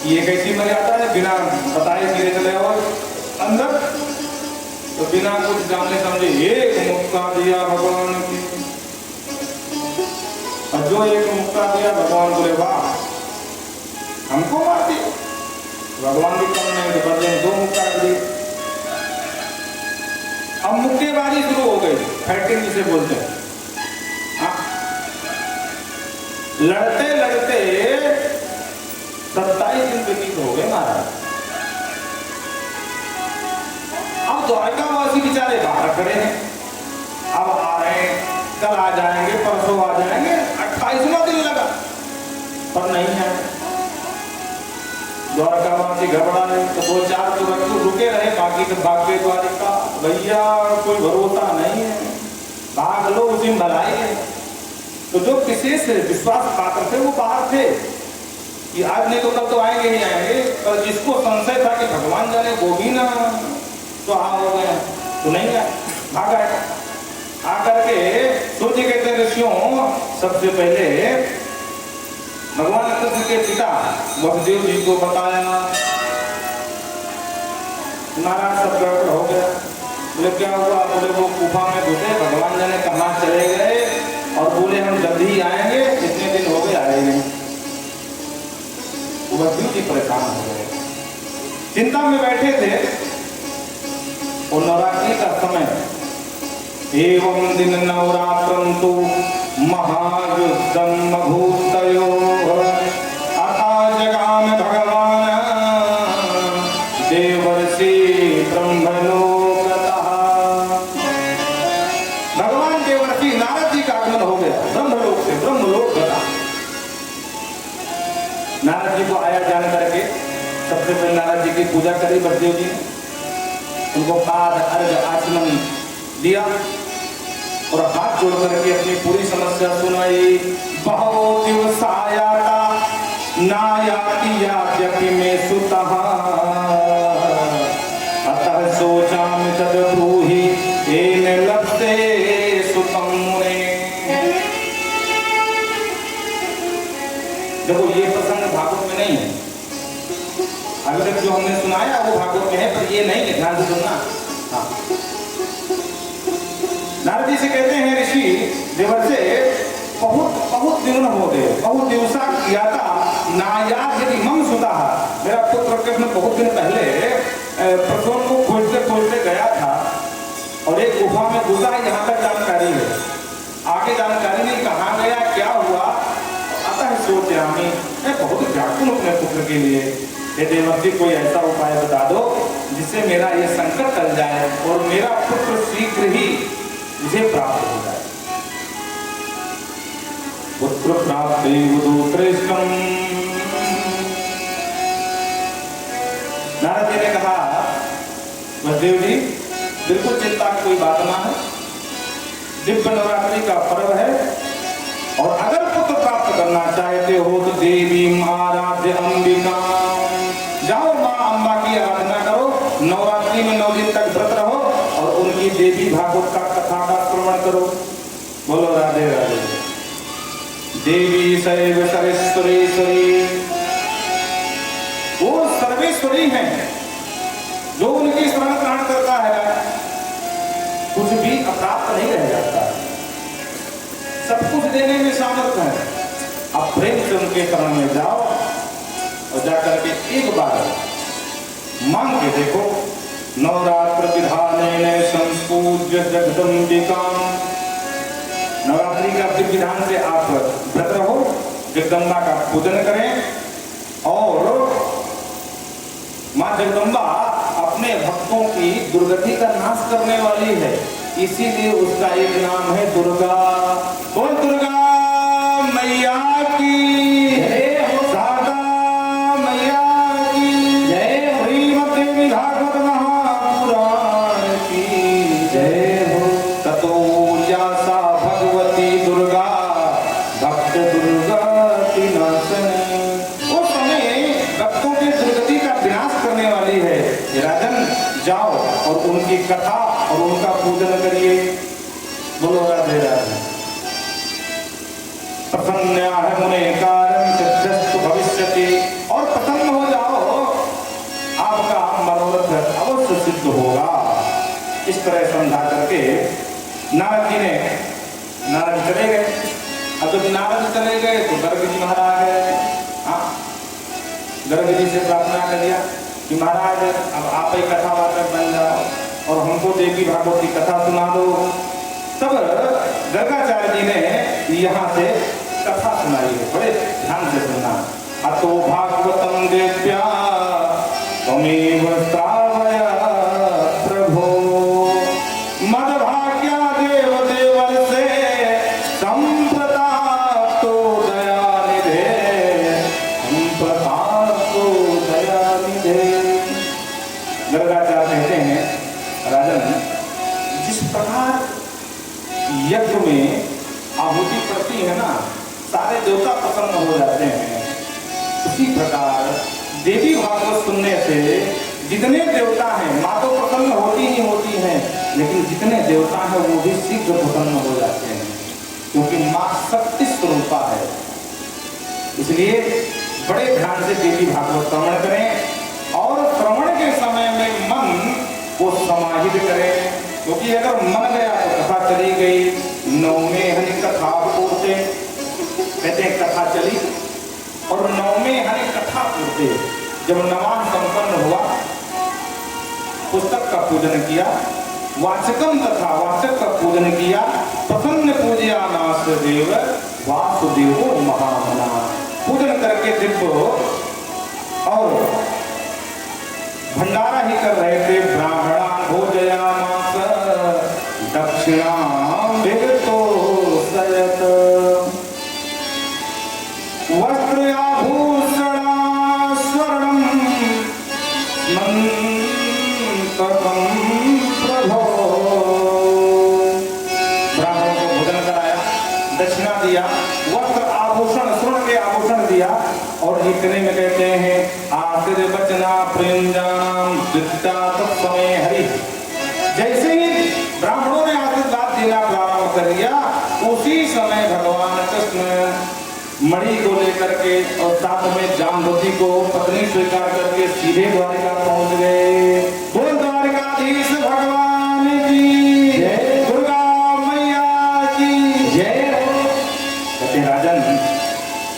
ये कैसी मर्यादा है, बिना बताए सीधे चले और अंदर। तो बिना कुछ जाने समझे एक मुक्का दिया भगवान की, और जो एक मुक्का दिया भगवान बोले वाह हमको मार दिया। भगवान भी कम नहीं, तो बदले दो मुक्का दिए। अब मुक्केबाजी शुरू हो गई, फाइटिंग जिसे बोलते हैं। लड़ते लड़ते 27 दिन व्यतीत हो गए महाराज। अब द्वारकावासी बेचारे बाहर खड़े हैं, अब आ रहे हैं, कल आ जाएंगे, परसों आ जाएंगे, 28वां दिन लगा पर नहीं है। द्वारकावासी घबराए, तो 2-4 तो रुके रहे, बाकी तो भाग गए द्वारिका। भैया कोई भरोसा नहीं है, भाग लो, उसी में भलाई है। तो जो विशेष विश्वास पात्र थे वो बाहर थे कि आज नहीं तो कल तो आएंगे ही आएंगे, पर जिसको संशय था कि भगवान जाने वो भी ना तो हो गए, तो नहीं आए, भाग आए। आकर के सूर्य कहते ऋषियों, सबसे पहले भगवान कृष्ण के पिता वसुदेव जी को बताया, महाराज सब गड़बड़ हो गया। बोले क्या हुआ? बोले वो गुफा में घुसे, भगवान जाने कहाँ चले गए, और बोले हम जल्दी ही आएंगे, इतने दिन हो गए आए नहीं। वसुदेव जी परेशान हो गए, चिंता में बैठे थे। और नवरात्रि का समय, एवं दिन नवरात्रं तु महायुद्धं अभूतयोः अथा जगाम भगवान देवर्षि ब्रह्मलोकतः। भगवान देवर्षि नारद जी का आगमन हो गया ब्रह्मलोक से, ब्रह्मलोक गया। नारद जी को आया जान करके सबसे पहले नारद जी की पूजा करी वसुदेव जी ने, उनको पाद अर्घ आचमन दिया और हाथ जोड़ करके अपनी पूरी समस्या सुनाई। बहो दिवसायाता नायाति याद्यपि में सुतः अतः सोचामि तद ब्रूहि येन लभते सुतं मुने। देखो ये प्रसंग भागवत में नहीं है, अभी तक जो हमने सुनाया वो भागवत में है, पर ये नहीं है, ध्यान से सुनना। हाँ। नारद जी से कहते हैं ऋषि देवर्षि बहुत दिन हो गए, बहुत दिवसा किया था नायाद यदि मम सुता, मेरा पुत्र कृष्ण बहुत दिन पहले प्रसून को खोजते गया था और एक गुफा में घुसा, यहाँ तक जानकारी है, आगे जानकारी नहीं कहाँ गया क्या हुआ। अतः सोचा मैं बहुत व्याकुल अपने पुत्र के लिए, हे देवर्षि कोई ऐसा उपाय बता दो जिससे मेरा ये संकट टल जाए और मेरा पुत्र शीघ्र ही मुझे प्राप्त हो जाए। पुत्र प्राप्ति वधूश्रेष्ठम। नारद जी ने कहा वसुदेव जी बिल्कुल चिंता की कोई बात ना है, दिव्य नवरात्रि का पर्व है और अगर पुत्र प्राप्त करना चाहते हो तो देवी आराध्य अंबिका, जाओ माँ अम्बा की आराधना करो, नवरात्रि में 9 दिन तक व्रत रहो और उनकी देवी भागवत का कथा का श्रवण करो। बोलो राधे राधे। देवी सैव सर्वेश्वरेश्वरी, वो सर्वेश्वरी हैं। जो उनकी शरण ग्रहण करता है कुछ भी अप्राप्त नहीं रह जाता, सब कुछ देने में सामर्थ्य है। अब प्रेम से उनके शरण में जाओ और जाकर के एक बार मांग के देखो। नवरात्र विधान संपूज्य जगदम्बिका, नवरात्रि का विधान से आप व्रत रहो, जगदम्बा का पूजन करें। और मां जगदम्बा अपने भक्तों की दुर्गति का नाश करने वाली है, इसीलिए उसका एक नाम है दुर्गा। बोल दुर्गा मैया की जय हो, शारदा मैया की जय हो, श्रीमद्देवी भागवत महापुराण की जय हो। ततो यासा भगवती दुर्गा भक्त दुर्गति नाशनी, उस समय भक्तों की दुर्गति का विनाश करने वाली है। राजन जाओ और उनकी कथा और उनका पूजन करिए। बोलो राधे राधे। प्रसन्ना है मुने कारण सिद्धस्तु भविष्यति, और प्रसन्न हो जाओ, आपका मनोरथ अवश्य सिद्ध होगा। इस तरह समझा करके नारद जी ने, नारद चले गए। अब जब नारद चले गए तो गर्ग जी महाराज गए। हाँ, गर्ग जी से प्रार्थना कर दिया कि महाराज अब आप ही कथावाचक बन जाओ और हमको देवी भागवत की कथा सुना दो। तब गर्गाचार्य जी ने यहाँ से कथा सुनाई है, बड़े ध्यान से सुनना। अतो भागवतम देव्या त्वमेव श्रावय प्रभो, मदभाग्या देव देवर्षे संप्रदातो दयानिधे, संप्रदातो दयानिधे। गर्गाचार्य कहते हैं, राजन जिस प्रकार यज्ञ में आहुति पड़ती है ना, सारे देवता प्रसन्न हो जाते हैं, उसी प्रकार देवी भागवत सुनने से जितने देवता हैं, माँ तो प्रसन्न होती ही होती हैं, लेकिन जितने देवता हैं वो भी शीघ्र प्रसन्न हो जाते हैं, क्योंकि माँ शक्ति स्वरूपा है। इसलिए बड़े ध्यान से देवी भागवत श्रवण करें और श्रवण के समय में मन को समाहित करें, क्योंकि अगर मन गया तो कथा चली गई। नौमे हरि कथा पूर्ते, कहते हैं कथा चली और नौमे हरि कथा पूर्ते। जब नवान संपन्न हुआ, पुस्तक का पूजन किया, वाचकम तथा वाचक का पूजन किया, प्रसन्न पूजया नासदेव वासुदेवो महामना, पूजन करके दिव्य और भंडारा ही कर रहे थे। ब्राह्मणा भोजयामास दक्षिणां विगतो सयत, वस्त्रयाभूषणा स्वर्णं मन्तकं प्रभो। ब्राह्मणों को भोजन कराया, दक्षिणा दिया, वस्त्र आभूषण स्वर्ण के आभूषण दिया, और इतने में कहते हैं आशीर्वचना प्रेमजानां दित्ता तत्समये हरि। जैसे ही ब्राह्मणों ने आशीर्वाद देना प्रारंभ कर दिया, उसी समय भगवान कृष्ण मणि को लेकर के और साथ में जाम्बवती को पत्नी स्वीकार करके सीधे द्वारिका पहुंच गए। बोल द्वारिकाधीश भगवान की जय, दुर्गा मैया की जय। कहते राजन,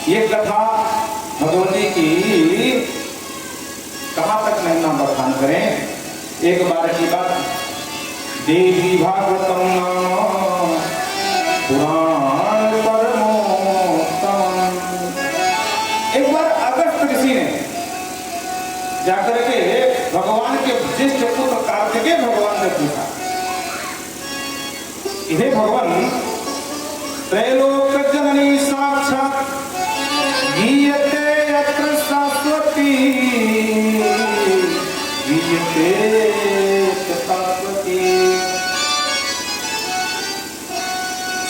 ये कथा भगवती की कहाँ तक महिमा बखान करें। एक बार की बात, देवी भागवतम नाम पुराण परमोत्तम। एक बार अगस्त ऋषि ने जाकर के भगवान के ज्येष्ठ पुत्र कार्तिकेय भगवान ने पूछा, हे भगवान, त्रैलोक जननी साक्षात गीयते यत्र शाश्वती, गीयते शाश्वती।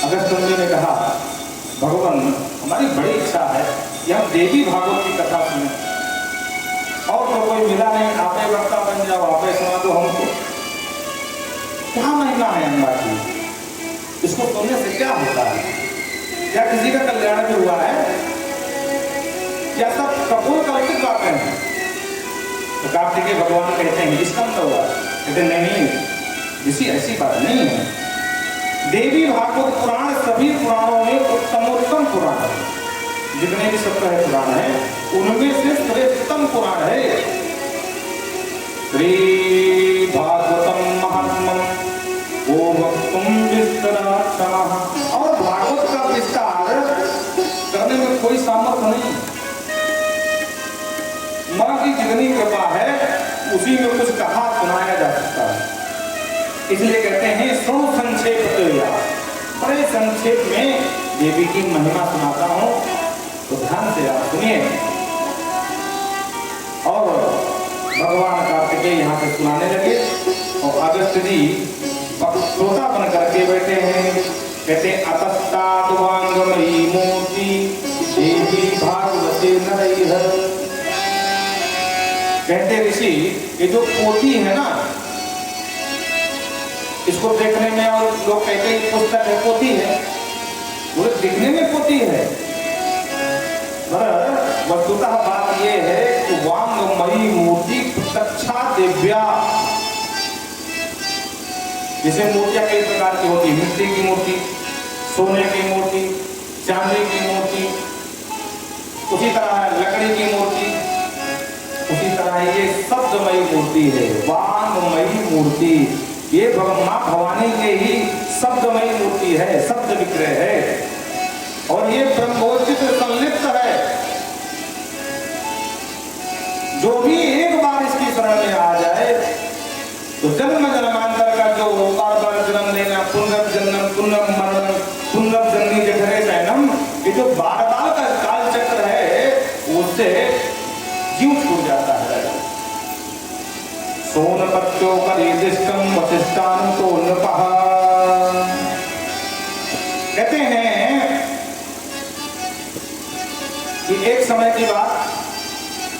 अगस्त मुनि ने कहा, भगवान हमारी बड़ी इच्छा है कि हम देवी भागवत की कथा सुने, और तो कोई मिला नहीं, आपे वक्ता बन जाओ, आपे सुना दो हमको। क्या महिमा है अम्बा की, इसको सुनने से क्या होता है? क्या किसी का कल्याण भी हुआ है? क्या सब कपूर कल्पित बातें हैं? तो कार्तिकेय भगवान कहते हैं इसका मतलब हुआ, कहते नहीं, किसी ऐसी बात नहीं है। देवी भागवत पुराण सभी पुराणों में उत्तमोत्तम पुराण है। जितने भी सप्ताह पुराण है उनमें से श्रेष्ठतम पुराण है श्री भागवतम महात्मम वो वक्तुम विस्तराक्षणः। और भागवत का विस्तार करने में कोई सामर्थ्य नहीं, मां की जितनी कृपा है उसी में कुछ कहा सुनाया जा सकता है। इसलिए कहते हैं सो संक्षेप, बड़े संक्षेप में देवी की महिमा सुनाता हूं, तो ध्यान से आप सुनिए। और भगवान कार्तिकेय यहाँ से सुनाने लगे और अगस्त जी श्रोता बन करके बैठे हैं। कहते अतस्ताद्वांगमयी मूर्ति देवी भागवते नरैः। कहते ऋषि ये जो पोथी है ना, इसको देखने में और लोग कहते हैं पुस्तक है, पोथी है, वो दिखने में पोथी है, पर वस्तुतः बात ये है कि वांगमयी मूर्ति प्रत्यक्षा दिव्या। जैसे मूर्तियां कई प्रकार की होती है, मिट्टी की मूर्ति, सोने की मूर्ति, चांदी की मूर्ति, उसी तरह लकड़ी की मूर्ति, उसी तरह ये शब्दमयी मूर्ति है, वांगमयी मूर्ति। ये मां भवानी के ही शब्दमयी मूर्ति है, शब्द विग्रह है, और ये ब्रह्मोचित संलिप्त है। जो भी एक बार इसकी शरण में आ जाए तो जन्म जन्मांतर का जो बार बार जन्म लेना, पुनर्जन्म पुनर्मरण पुनर्जन्मी जठरे शयनम, ये जो बार बार का काल चक्र है उससे जीव छूट जाता है। सोनपत्यो परिदिष्टम वसिष्ठान्तो नृपः। कहते हैं कि एक समय की बात,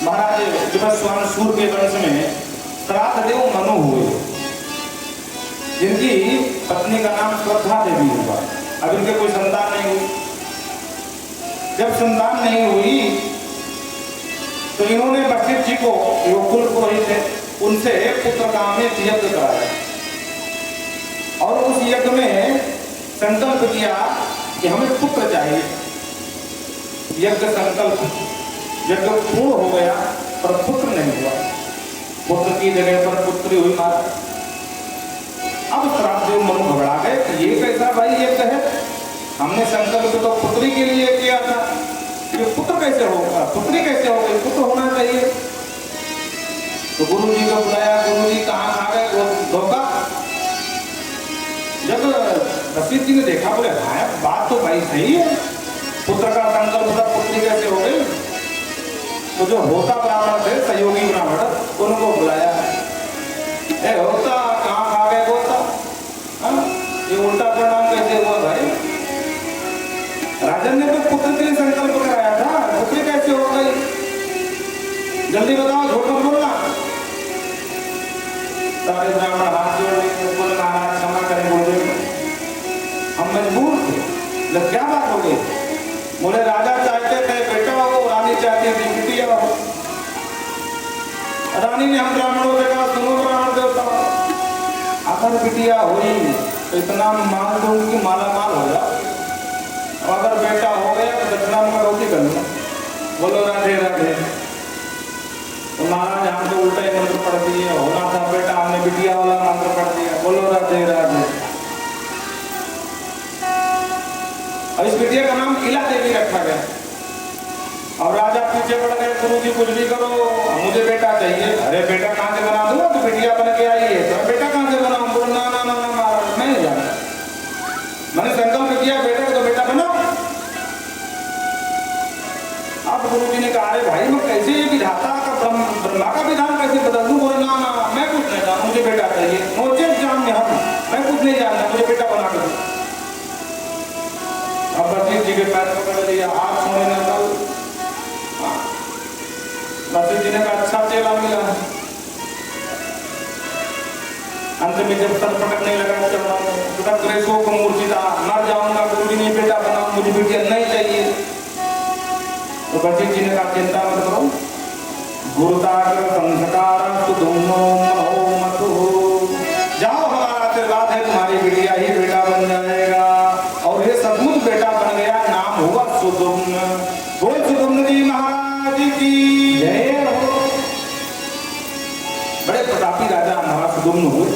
महाराज विवस्वान सूर के वंश में श्राद्ध देव मनु हुए, जिनकी पत्नी का नाम श्रद्धा देवी हुआ। अब इनके कोई संतान नहीं हुई। जब संतान नहीं हुई तो इन्होंने वशिष्ठ जी को, जो कुल पुरोहित थे, उनसे पुत्र काम में यज्ञ कराया और उस यज्ञ में संकल्प किया कि हमें पुत्र चाहिए। यज्ञ संकल्प, यज्ञ पूर्ण हो गया पर पुत्र नहीं हुआ, पुत्र की जगह पर पुत्री हुई माता। अब श्राद्धदेव मनु घबरा गए कि ये कैसा भाई यज्ञ है, हमने संकल्प तो पुत्री के लिए किया था, ये पुत्र कैसे होगा, पुत्री कैसे होगी, पुत्र होना चाहिए। तो गुरु जी को बुलाया, गुरु जी कहाँ खा गए वो धोखा। जब वशिष्ठ जी ने देखा, बोले हाँ बात तो भाई सही है, पुत्र का संकल्प था, पुत्री कैसे हो गई। तो जो होता ब्राह्मण थे, सहयोगी ब्राह्मण, उनको बुलाया, ए होता कहाँ खा गए होता, ये उल्टा परिणाम कैसे हुआ भाई। राजन ने तो पुत्र के लिए संकल्प कराया था, पुत्री कैसे हो गई, जल्दी बताओ, झूठ मत बोलना। सारे ब्राह्मण हाथ जोड़ बोले महाराज क्षमा करें, बोले हम मजबूर थे। क्या बात हो गई? बोले राजा चाहते थे बेटा हो, रानी चाहती थी बिटिया हो। रानी ने हम ब्राह्मणों से कहा सुनो ब्राह्मण देवता, अगर बिटिया हुई तो इतना माल दो कि माला माल हो जाओ, अगर बेटा हो गया तो दक्षिणा में रोटी कर लो। बोलो राधे राधे। तो महाराज हम तो उल्टा ही मंत्र पढ़ दिए, होना था बेटा, हमने बिटिया वाला मंत्र पढ़ दिया। बोलो राधे राधे। और इस बिटिया का नाम इला देवी रखा गया। और राजा पीछे पड़ गए, गुरु जी कुछ भी करो, मुझे बेटा चाहिए। अरे बेटा कहाँ से बना दूंगा, तो बिटिया बन के आई है, तो बेटा कहाँ से बनाऊं? बोलो ना ना ना ना महाराज मैं नहीं जानता, मैंने संकल्प किया बेटा को, तो बेटा बनाओ। अब गुरु जी ने कहा अरे भाई मैं कैसे ये विधाता का ब्रह्मा का विधान कैसे बदल दूं? बोले ना ना मैं कुछ नहीं जानता, मुझे बेटा चाहिए। मुझे जान में हम मैं कुछ नहीं जानता, मुझे बेटा बना कर दो। अब वशिष्ठ जी के पैर पकड़ लिया, हाथ छोड़े न कल। वशिष्ठ जी ने कहा अच्छा चेला मिला। अंत में जब सर पटकने लगा चरणों में, सग्रे शोक मूर्छिता, मर जाऊंगा गुरु जी नहीं बेटा बनाओ, मुझे बेटिया नहीं चाहिए। तो वशिष्ठ जी ने कहा चिंता मत करो, गुरुताग्र संस्कार सुदुम्नो मनोमतु, जाओ हमारा आशीर्वाद है तुम्हारी बिटिया ही बेटा बन जाएगा। और ये सचमुच बेटा बन गया, नाम हुआ सुदुम्न। बोल सुदुम्न जी महाराज की जय हो। बड़े प्रतापी राजा महाराज सुदुम्न हुए,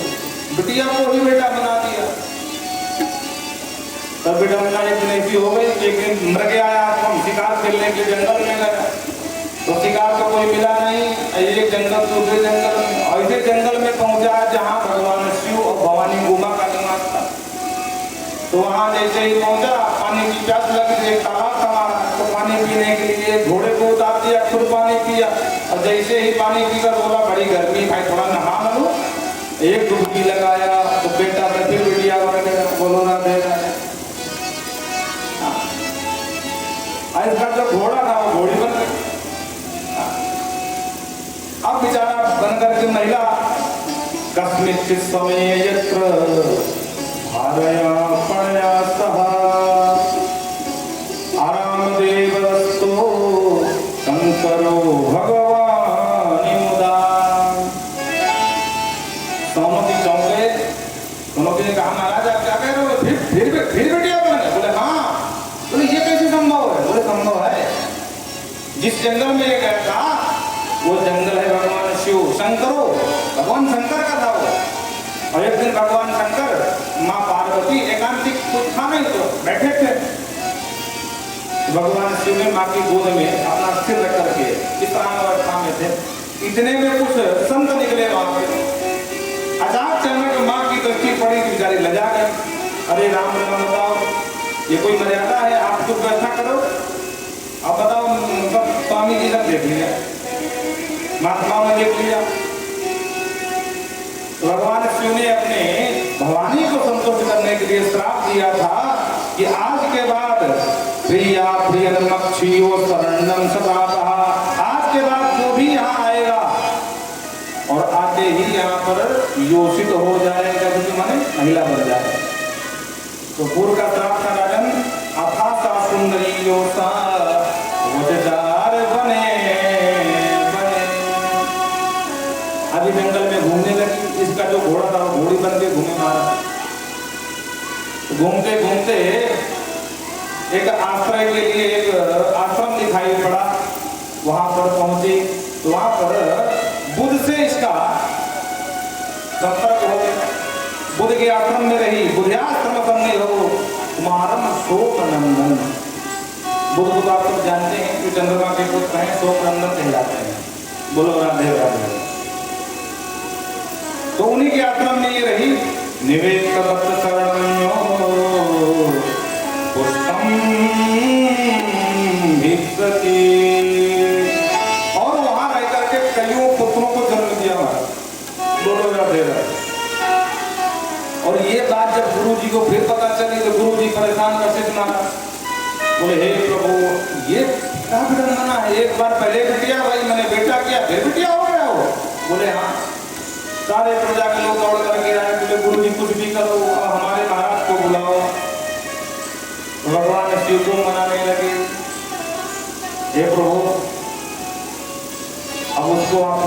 बिटिया को ही बेटा बना दिया। तब बेटा बना एक दिन ऐसी हो गई, एक दिन मर गया आया, हम शिकार खेलने के जंगल में गया, तो शिकार तो कोई मिला नहीं, एक जंगल दूसरे जंगल में, और ऐसे जंगल में पहुंचा जहां भगवान शिव और भवानी उमा का निवास था। तो वहां जैसे ही पहुंचा, पानी की प्यास लगी, एक तालाब था वहां, तो पानी पीने के लिए घोड़े को उतार दिया, खुद पानी पिया, और जैसे ही पानी पीकर बोला बड़ी गर्मी भाई थोड़ा नहा लो, एक डुबकी लगाया तो बेटा में फिर बिटिया बन गया। बोलो ना देगा, इसका जो घोड़ा था वो घोड़ी बन गई। अब बेचारा बनकर के महिला कस्मिंश्चित् समये यत्र भारया पणया सह आरामदेवस्तो शंकरो भगवानि मुदा। सोमवती चौंके, सोमवती ने कहा महाराज आप क्या कह रहे हो, फिर बेटिया बन गए? बोले हाँ। बोले ये कैसे संभव है? बोले संभव है, जिस जंगल में ये गया था वो जंगल है भगवान शिव शंकरो, भगवान शंकर का था वो। और एक दिन भगवान शंकर माँ पार्वती एकांतिक कुछ था नहीं तो बैठे थे, भगवान शिव ने माँ की गोद में अपना सिर रख करके इस अवस्था में थे। इतने में कुछ संत निकले वहां पे, अचानक माँ की दृष्टि पड़ी, बेचारी लजा गई। अरे राम राम बताओ, ये कोई मर्यादा है? आप कुछ व्यवस्था करो, अब बताओ। मतलब स्वामी जी ने देख लिया, महात्माओं ने देख लिया, तो भगवान शिव ने अपने भवानी को संतुष्ट करने के लिए श्राप दिया था कि आज के बाद प्रिया प्रियमक्षियो शरणम सदापहा, आज के बाद जो भी यहाँ आएगा और आते ही यहाँ पर योषित हो जाएगा, जो माने महिला बन जाएगा। तो पूर्व का श्राप था राजन, अथा सा सुंदरी योषा वजदार बने बने। अभी जंगल में घूमने लगी, इसका जो घोड़ा था वो घोड़ी बन के घूमे मारा। घूमते घूमते एक आश्रय के लिए एक आश्रम दिखाई पड़ा, वहां पर पहुंची, तो वहां पर बुद्ध से इसका संपर्क हो गया। बुद्ध के आश्रम में रही, बुद्धाश्रम करने हो कुमारम शोक नंदन। बुद्ध को आप सब जानते हैं कि चंद्रमा के पुत्र हैं, शोक नंदन कहलाते हैं। बोलो राधे राधे। तो उन्हीं के आश्रम में ये रही। निवेश भक्त शरणो पुष्पम भिक्षति, और वहां रह करके कईयों पुत्रों को जन्म दिया। बोलो राधे राधे। और ये बात जब गुरु जी को फिर पता चली तो गुरु जी परेशान कैसे सुनाना, बोले हे प्रभु ये क्या विडंबना है, एक बार पहले बिटिया भाई मैंने बेटा किया फिर बिटिया हो गया हो। बोले हाँ। सारे प्रजा के लोग दौड़ करके आए, बोले गुरु जी कुछ भी करो, हमारे महाराज को बुलाओ। भगवान शिव को मनाने लगे, हे प्रभु अब उसको आप